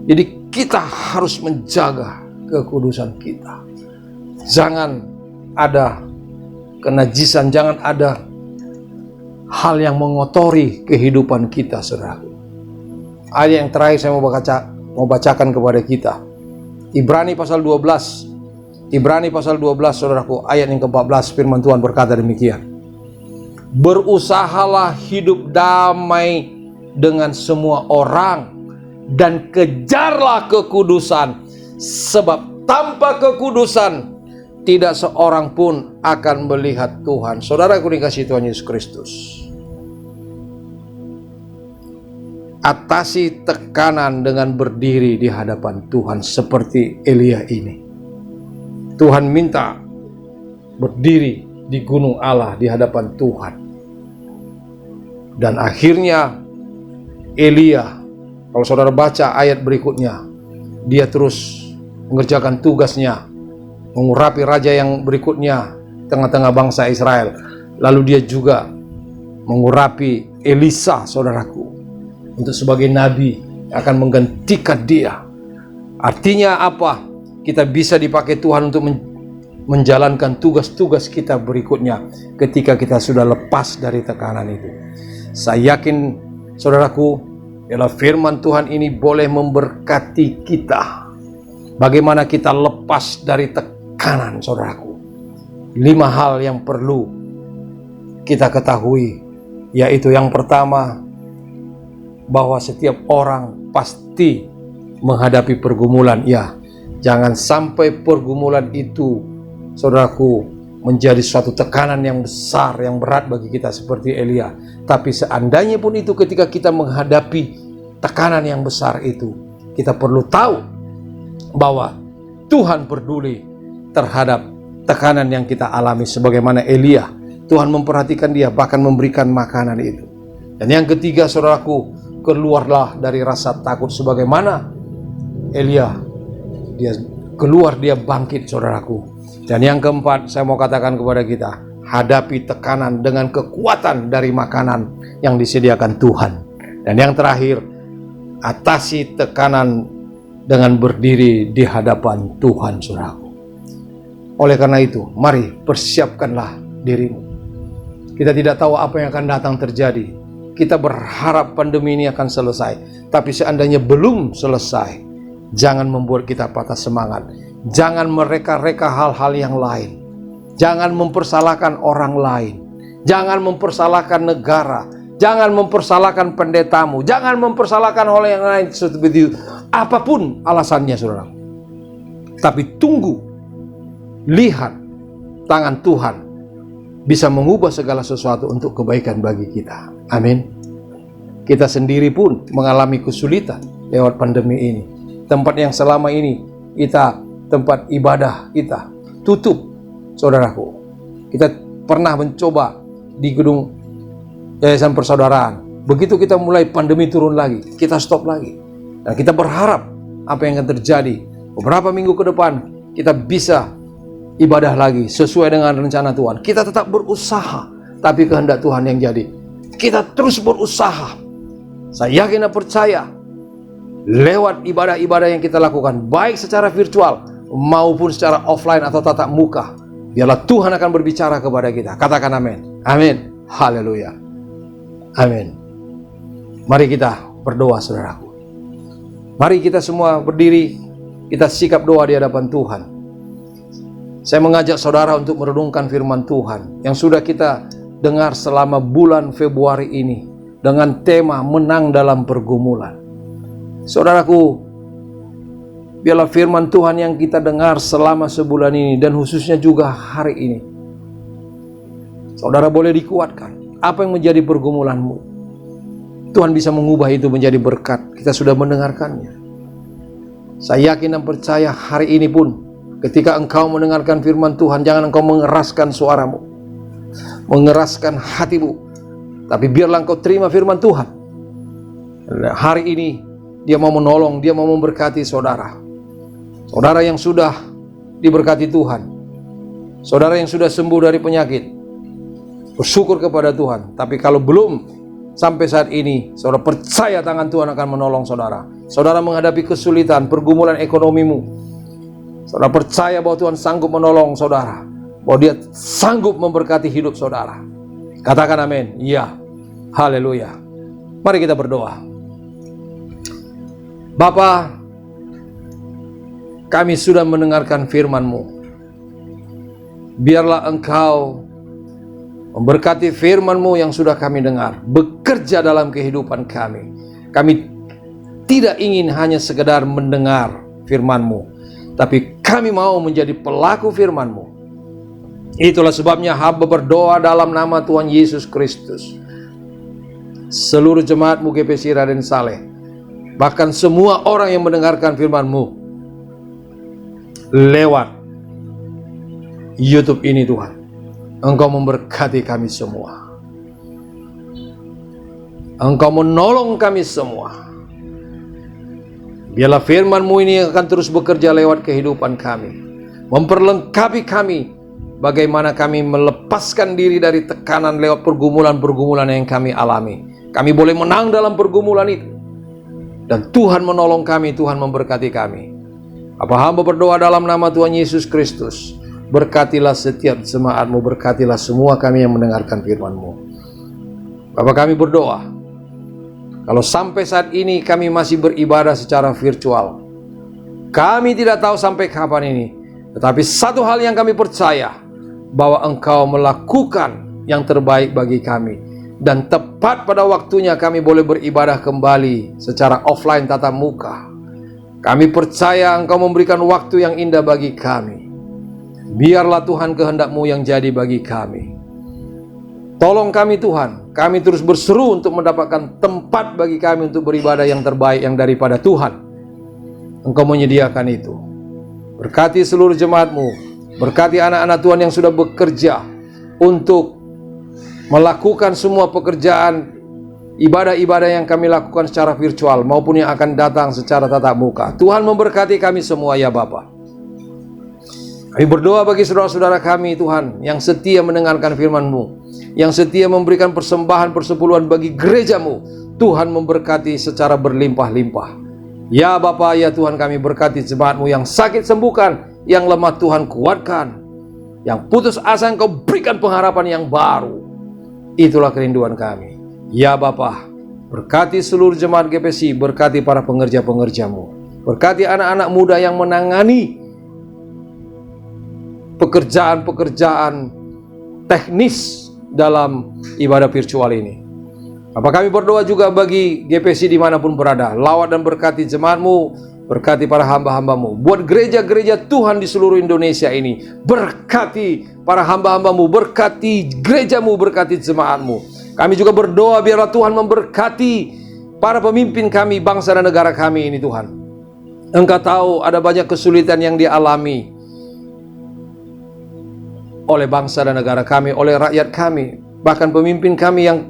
Jadi kita harus menjaga kekudusan kita. Jangan ada kenajisan, jangan ada hal yang mengotori kehidupan kita, saudaraku. Ayat yang terakhir saya mau bacakan kepada kita. Ibrani pasal 12, saudaraku, ayat yang ke-14, firman Tuhan berkata demikian. Berusahalah hidup damai dengan semua orang dan kejarlah kekudusan, sebab tanpa kekudusan tidak seorang pun akan melihat Tuhan. Saudaraku dikasihi Tuhan Yesus Kristus, atasi tekanan dengan berdiri di hadapan Tuhan seperti Elia ini. Tuhan minta berdiri di gunung Allah di hadapan Tuhan. Dan akhirnya Elia, kalau saudara baca ayat berikutnya, dia terus mengerjakan tugasnya, mengurapi raja yang berikutnya tengah-tengah bangsa Israel. Lalu dia juga mengurapi Elisa, saudaraku, untuk sebagai nabi akan menggantikan dia. Artinya apa? Kita bisa dipakai Tuhan untuk menjalankan tugas-tugas kita berikutnya ketika kita sudah lepas dari tekanan itu. Saya yakin, saudaraku, ialah firman Tuhan ini boleh memberkati kita. Bagaimana kita lepas dari tekanan, saudaraku. 5 hal yang perlu kita ketahui, yaitu yang pertama, bahwa setiap orang pasti menghadapi pergumulan. Ya, jangan sampai pergumulan itu, saudaraku, menjadi suatu tekanan yang besar, yang berat bagi kita seperti Elia. Tapi seandainya pun itu, ketika kita menghadapi tekanan yang besar itu, kita perlu tahu bahwa Tuhan peduli terhadap tekanan yang kita alami. Sebagaimana Elia, Tuhan memperhatikan dia, bahkan memberikan makanan itu. Dan yang ketiga, saudaraku, keluarlah dari rasa takut. Sebagaimana Elia, dia keluar, dia bangkit, saudaraku. Dan yang keempat, saya mau katakan kepada kita, hadapi tekanan dengan kekuatan dari makanan yang disediakan Tuhan. Dan yang terakhir, atasi tekanan dengan berdiri di hadapan Tuhan, saudaraku. Oleh karena itu, mari persiapkanlah dirimu. Kita tidak tahu apa yang akan datang terjadi. Kita berharap pandemi ini akan selesai. Tapi seandainya belum selesai, jangan membuat kita patah semangat. Jangan mereka-reka hal-hal yang lain. Jangan mempersalahkan orang lain. Jangan mempersalahkan negara. Jangan mempersalahkan pendetamu. Jangan mempersalahkan oleh yang lain seperti itu. Apapun alasannya, saudara. Tapi tunggu. Lihat tangan Tuhan bisa mengubah segala sesuatu untuk kebaikan bagi kita. Amin. Kita sendiri pun mengalami kesulitan lewat pandemi ini. Tempat yang selama ini tempat ibadah kita tutup, saudaraku. Kita pernah mencoba di gedung Yayasan Persaudaraan. Begitu kita mulai pandemi turun lagi, kita stop lagi. Dan kita berharap apa yang akan terjadi beberapa minggu ke depan, kita bisa ibadah lagi sesuai dengan rencana Tuhan. Kita tetap berusaha, tapi kehendak Tuhan yang jadi. Kita terus berusaha. Saya yakin dan percaya, lewat ibadah-ibadah yang kita lakukan, baik secara virtual maupun secara offline atau tatap muka, biarlah Tuhan akan berbicara kepada kita. Katakan amin. Amin. Haleluya. Amin. Mari kita berdoa, saudaraku. Mari kita semua berdiri, kita sikap doa di hadapan Tuhan. Saya mengajak saudara untuk merenungkan firman Tuhan yang sudah kita dengar selama bulan Februari ini dengan tema menang dalam pergumulan. Saudaraku, biarlah firman Tuhan yang kita dengar selama sebulan ini dan khususnya juga hari ini, saudara boleh dikuatkan. Apa yang menjadi pergumulanmu, Tuhan bisa mengubah itu menjadi berkat. Kita sudah mendengarkannya. Saya yakin dan percaya hari ini pun, ketika engkau mendengarkan firman Tuhan, jangan engkau mengeraskan suaramu, mengeraskan hatimu, tapi biarlah engkau terima firman Tuhan. Hari ini Dia mau menolong, Dia mau memberkati saudara. Saudara yang sudah diberkati Tuhan, saudara yang sudah sembuh dari penyakit, bersyukur kepada Tuhan. Tapi kalau belum sampai saat ini, saudara percaya tangan Tuhan akan menolong saudara. Saudara menghadapi kesulitan, pergumulan ekonomimu, saudara percaya bahwa Tuhan sanggup menolong saudara, bahwa Dia sanggup memberkati hidup saudara. Katakan amin. Ya. Haleluya. Mari kita berdoa. Bapa, kami sudah mendengarkan firman-Mu. Biarlah Engkau memberkati firman-Mu yang sudah kami dengar, bekerja dalam kehidupan kami. Kami tidak ingin hanya sekedar mendengar firman-Mu, tapi kami mau menjadi pelaku firman-Mu. Itulah sebabnya hamba berdoa dalam nama Tuhan Yesus Kristus. Seluruh jemaat-Mu GPC Raden Saleh, bahkan semua orang yang mendengarkan firman-Mu lewat YouTube ini Tuhan, Engkau memberkati kami semua. Engkau menolong kami semua. Biarlah firman-Mu ini akan terus bekerja lewat kehidupan kami, memperlengkapi kami bagaimana kami melepaskan diri dari tekanan lewat pergumulan-pergumulan yang kami alami. Kami boleh menang dalam pergumulan itu, dan Tuhan menolong kami, Tuhan memberkati kami. Apa hamba berdoa dalam nama Tuhan Yesus Kristus, berkatilah setiap jemaat-Mu, berkatilah semua kami yang mendengarkan firman-Mu. Bapa, kami berdoa, kalau sampai saat ini kami masih beribadah secara virtual, kami tidak tahu sampai kapan ini, tetapi satu hal yang kami percaya, bahwa Engkau melakukan yang terbaik bagi kami, dan tepat pada waktunya kami boleh beribadah kembali secara offline tatap muka. Kami percaya Engkau memberikan waktu yang indah bagi kami. Biarlah Tuhan kehendak-Mu yang jadi bagi kami. Tolong kami Tuhan, kami terus berseru untuk mendapatkan tempat bagi kami untuk beribadah yang terbaik yang daripada Tuhan. Engkau menyediakan itu. Berkati seluruh jemaat-Mu, berkati anak-anak Tuhan yang sudah bekerja untuk melakukan semua pekerjaan ibadah-ibadah yang kami lakukan secara virtual maupun yang akan datang secara tatap muka. Tuhan memberkati kami semua ya Bapa. Kami berdoa bagi saudara-saudara kami Tuhan yang setia mendengarkan firman-Mu, yang setia memberikan persembahan persepuluhan bagi gereja-Mu. Tuhan memberkati secara berlimpah-limpah. Ya Bapa, ya Tuhan, kami berkati jemaat-Mu yang sakit sembuhkan, yang lemah Tuhan kuatkan, yang putus asa Engkau berikan pengharapan yang baru. Itulah kerinduan kami. Ya Bapa, berkati seluruh jemaat GPC, berkati para pengerja-pengerja-Mu, berkati anak-anak muda yang menangani pekerjaan-pekerjaan teknis dalam ibadah virtual ini. Apa kami berdoa juga bagi GPC dimanapun berada, lawat dan berkati jemaat-Mu, berkati para hamba-hamba-Mu, buat gereja-gereja Tuhan di seluruh Indonesia ini, berkati para hamba-hamba-Mu, berkati gereja-Mu, berkati jemaat-Mu. Kami juga berdoa biarlah Tuhan memberkati para pemimpin kami, bangsa dan negara kami ini Tuhan. Engkau tahu ada banyak kesulitan yang dialami oleh bangsa dan negara kami, oleh rakyat kami, bahkan pemimpin kami yang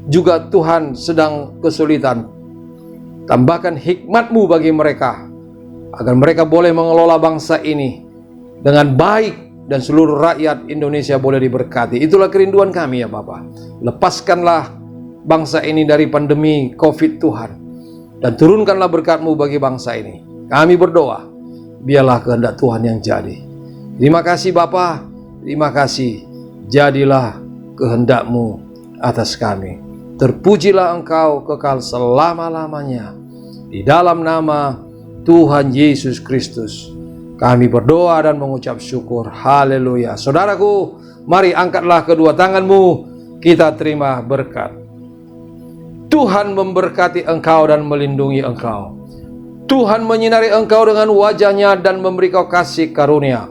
juga Tuhan sedang kesulitan. Tambahkan hikmat-Mu bagi mereka, agar mereka boleh mengelola bangsa ini dengan baik, dan seluruh rakyat Indonesia boleh diberkati. Itulah kerinduan kami ya Bapa. Lepaskanlah bangsa ini dari pandemi COVID Tuhan, dan turunkanlah berkat-Mu bagi bangsa ini. Kami berdoa, biarlah kehendak Tuhan yang jadi. Terima kasih Bapa. Terima kasih, jadilah kehendak-Mu atas kami. Terpujilah Engkau kekal selama-lamanya. Di dalam nama Tuhan Yesus Kristus kami berdoa dan mengucap syukur. Haleluya. Saudaraku, mari angkatlah kedua tanganmu, kita terima berkat. Tuhan memberkati engkau dan melindungi engkau. Tuhan menyinari engkau dengan wajah-Nya dan memberi kau kasih karunia.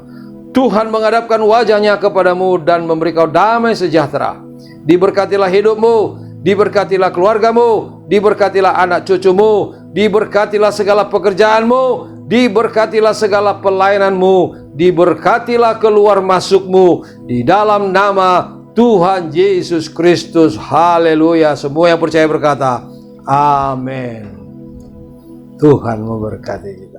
Tuhan menghadapkan wajah-Nya kepadamu dan memberi kau damai sejahtera. Diberkatilah hidupmu, diberkatilah keluargamu, diberkatilah anak cucumu, diberkatilah segala pekerjaanmu, diberkatilah segala pelayananmu, diberkatilah keluar masukmu, di dalam nama Tuhan Yesus Kristus. Haleluya. Semua yang percaya berkata, amin. Tuhan memberkati kita.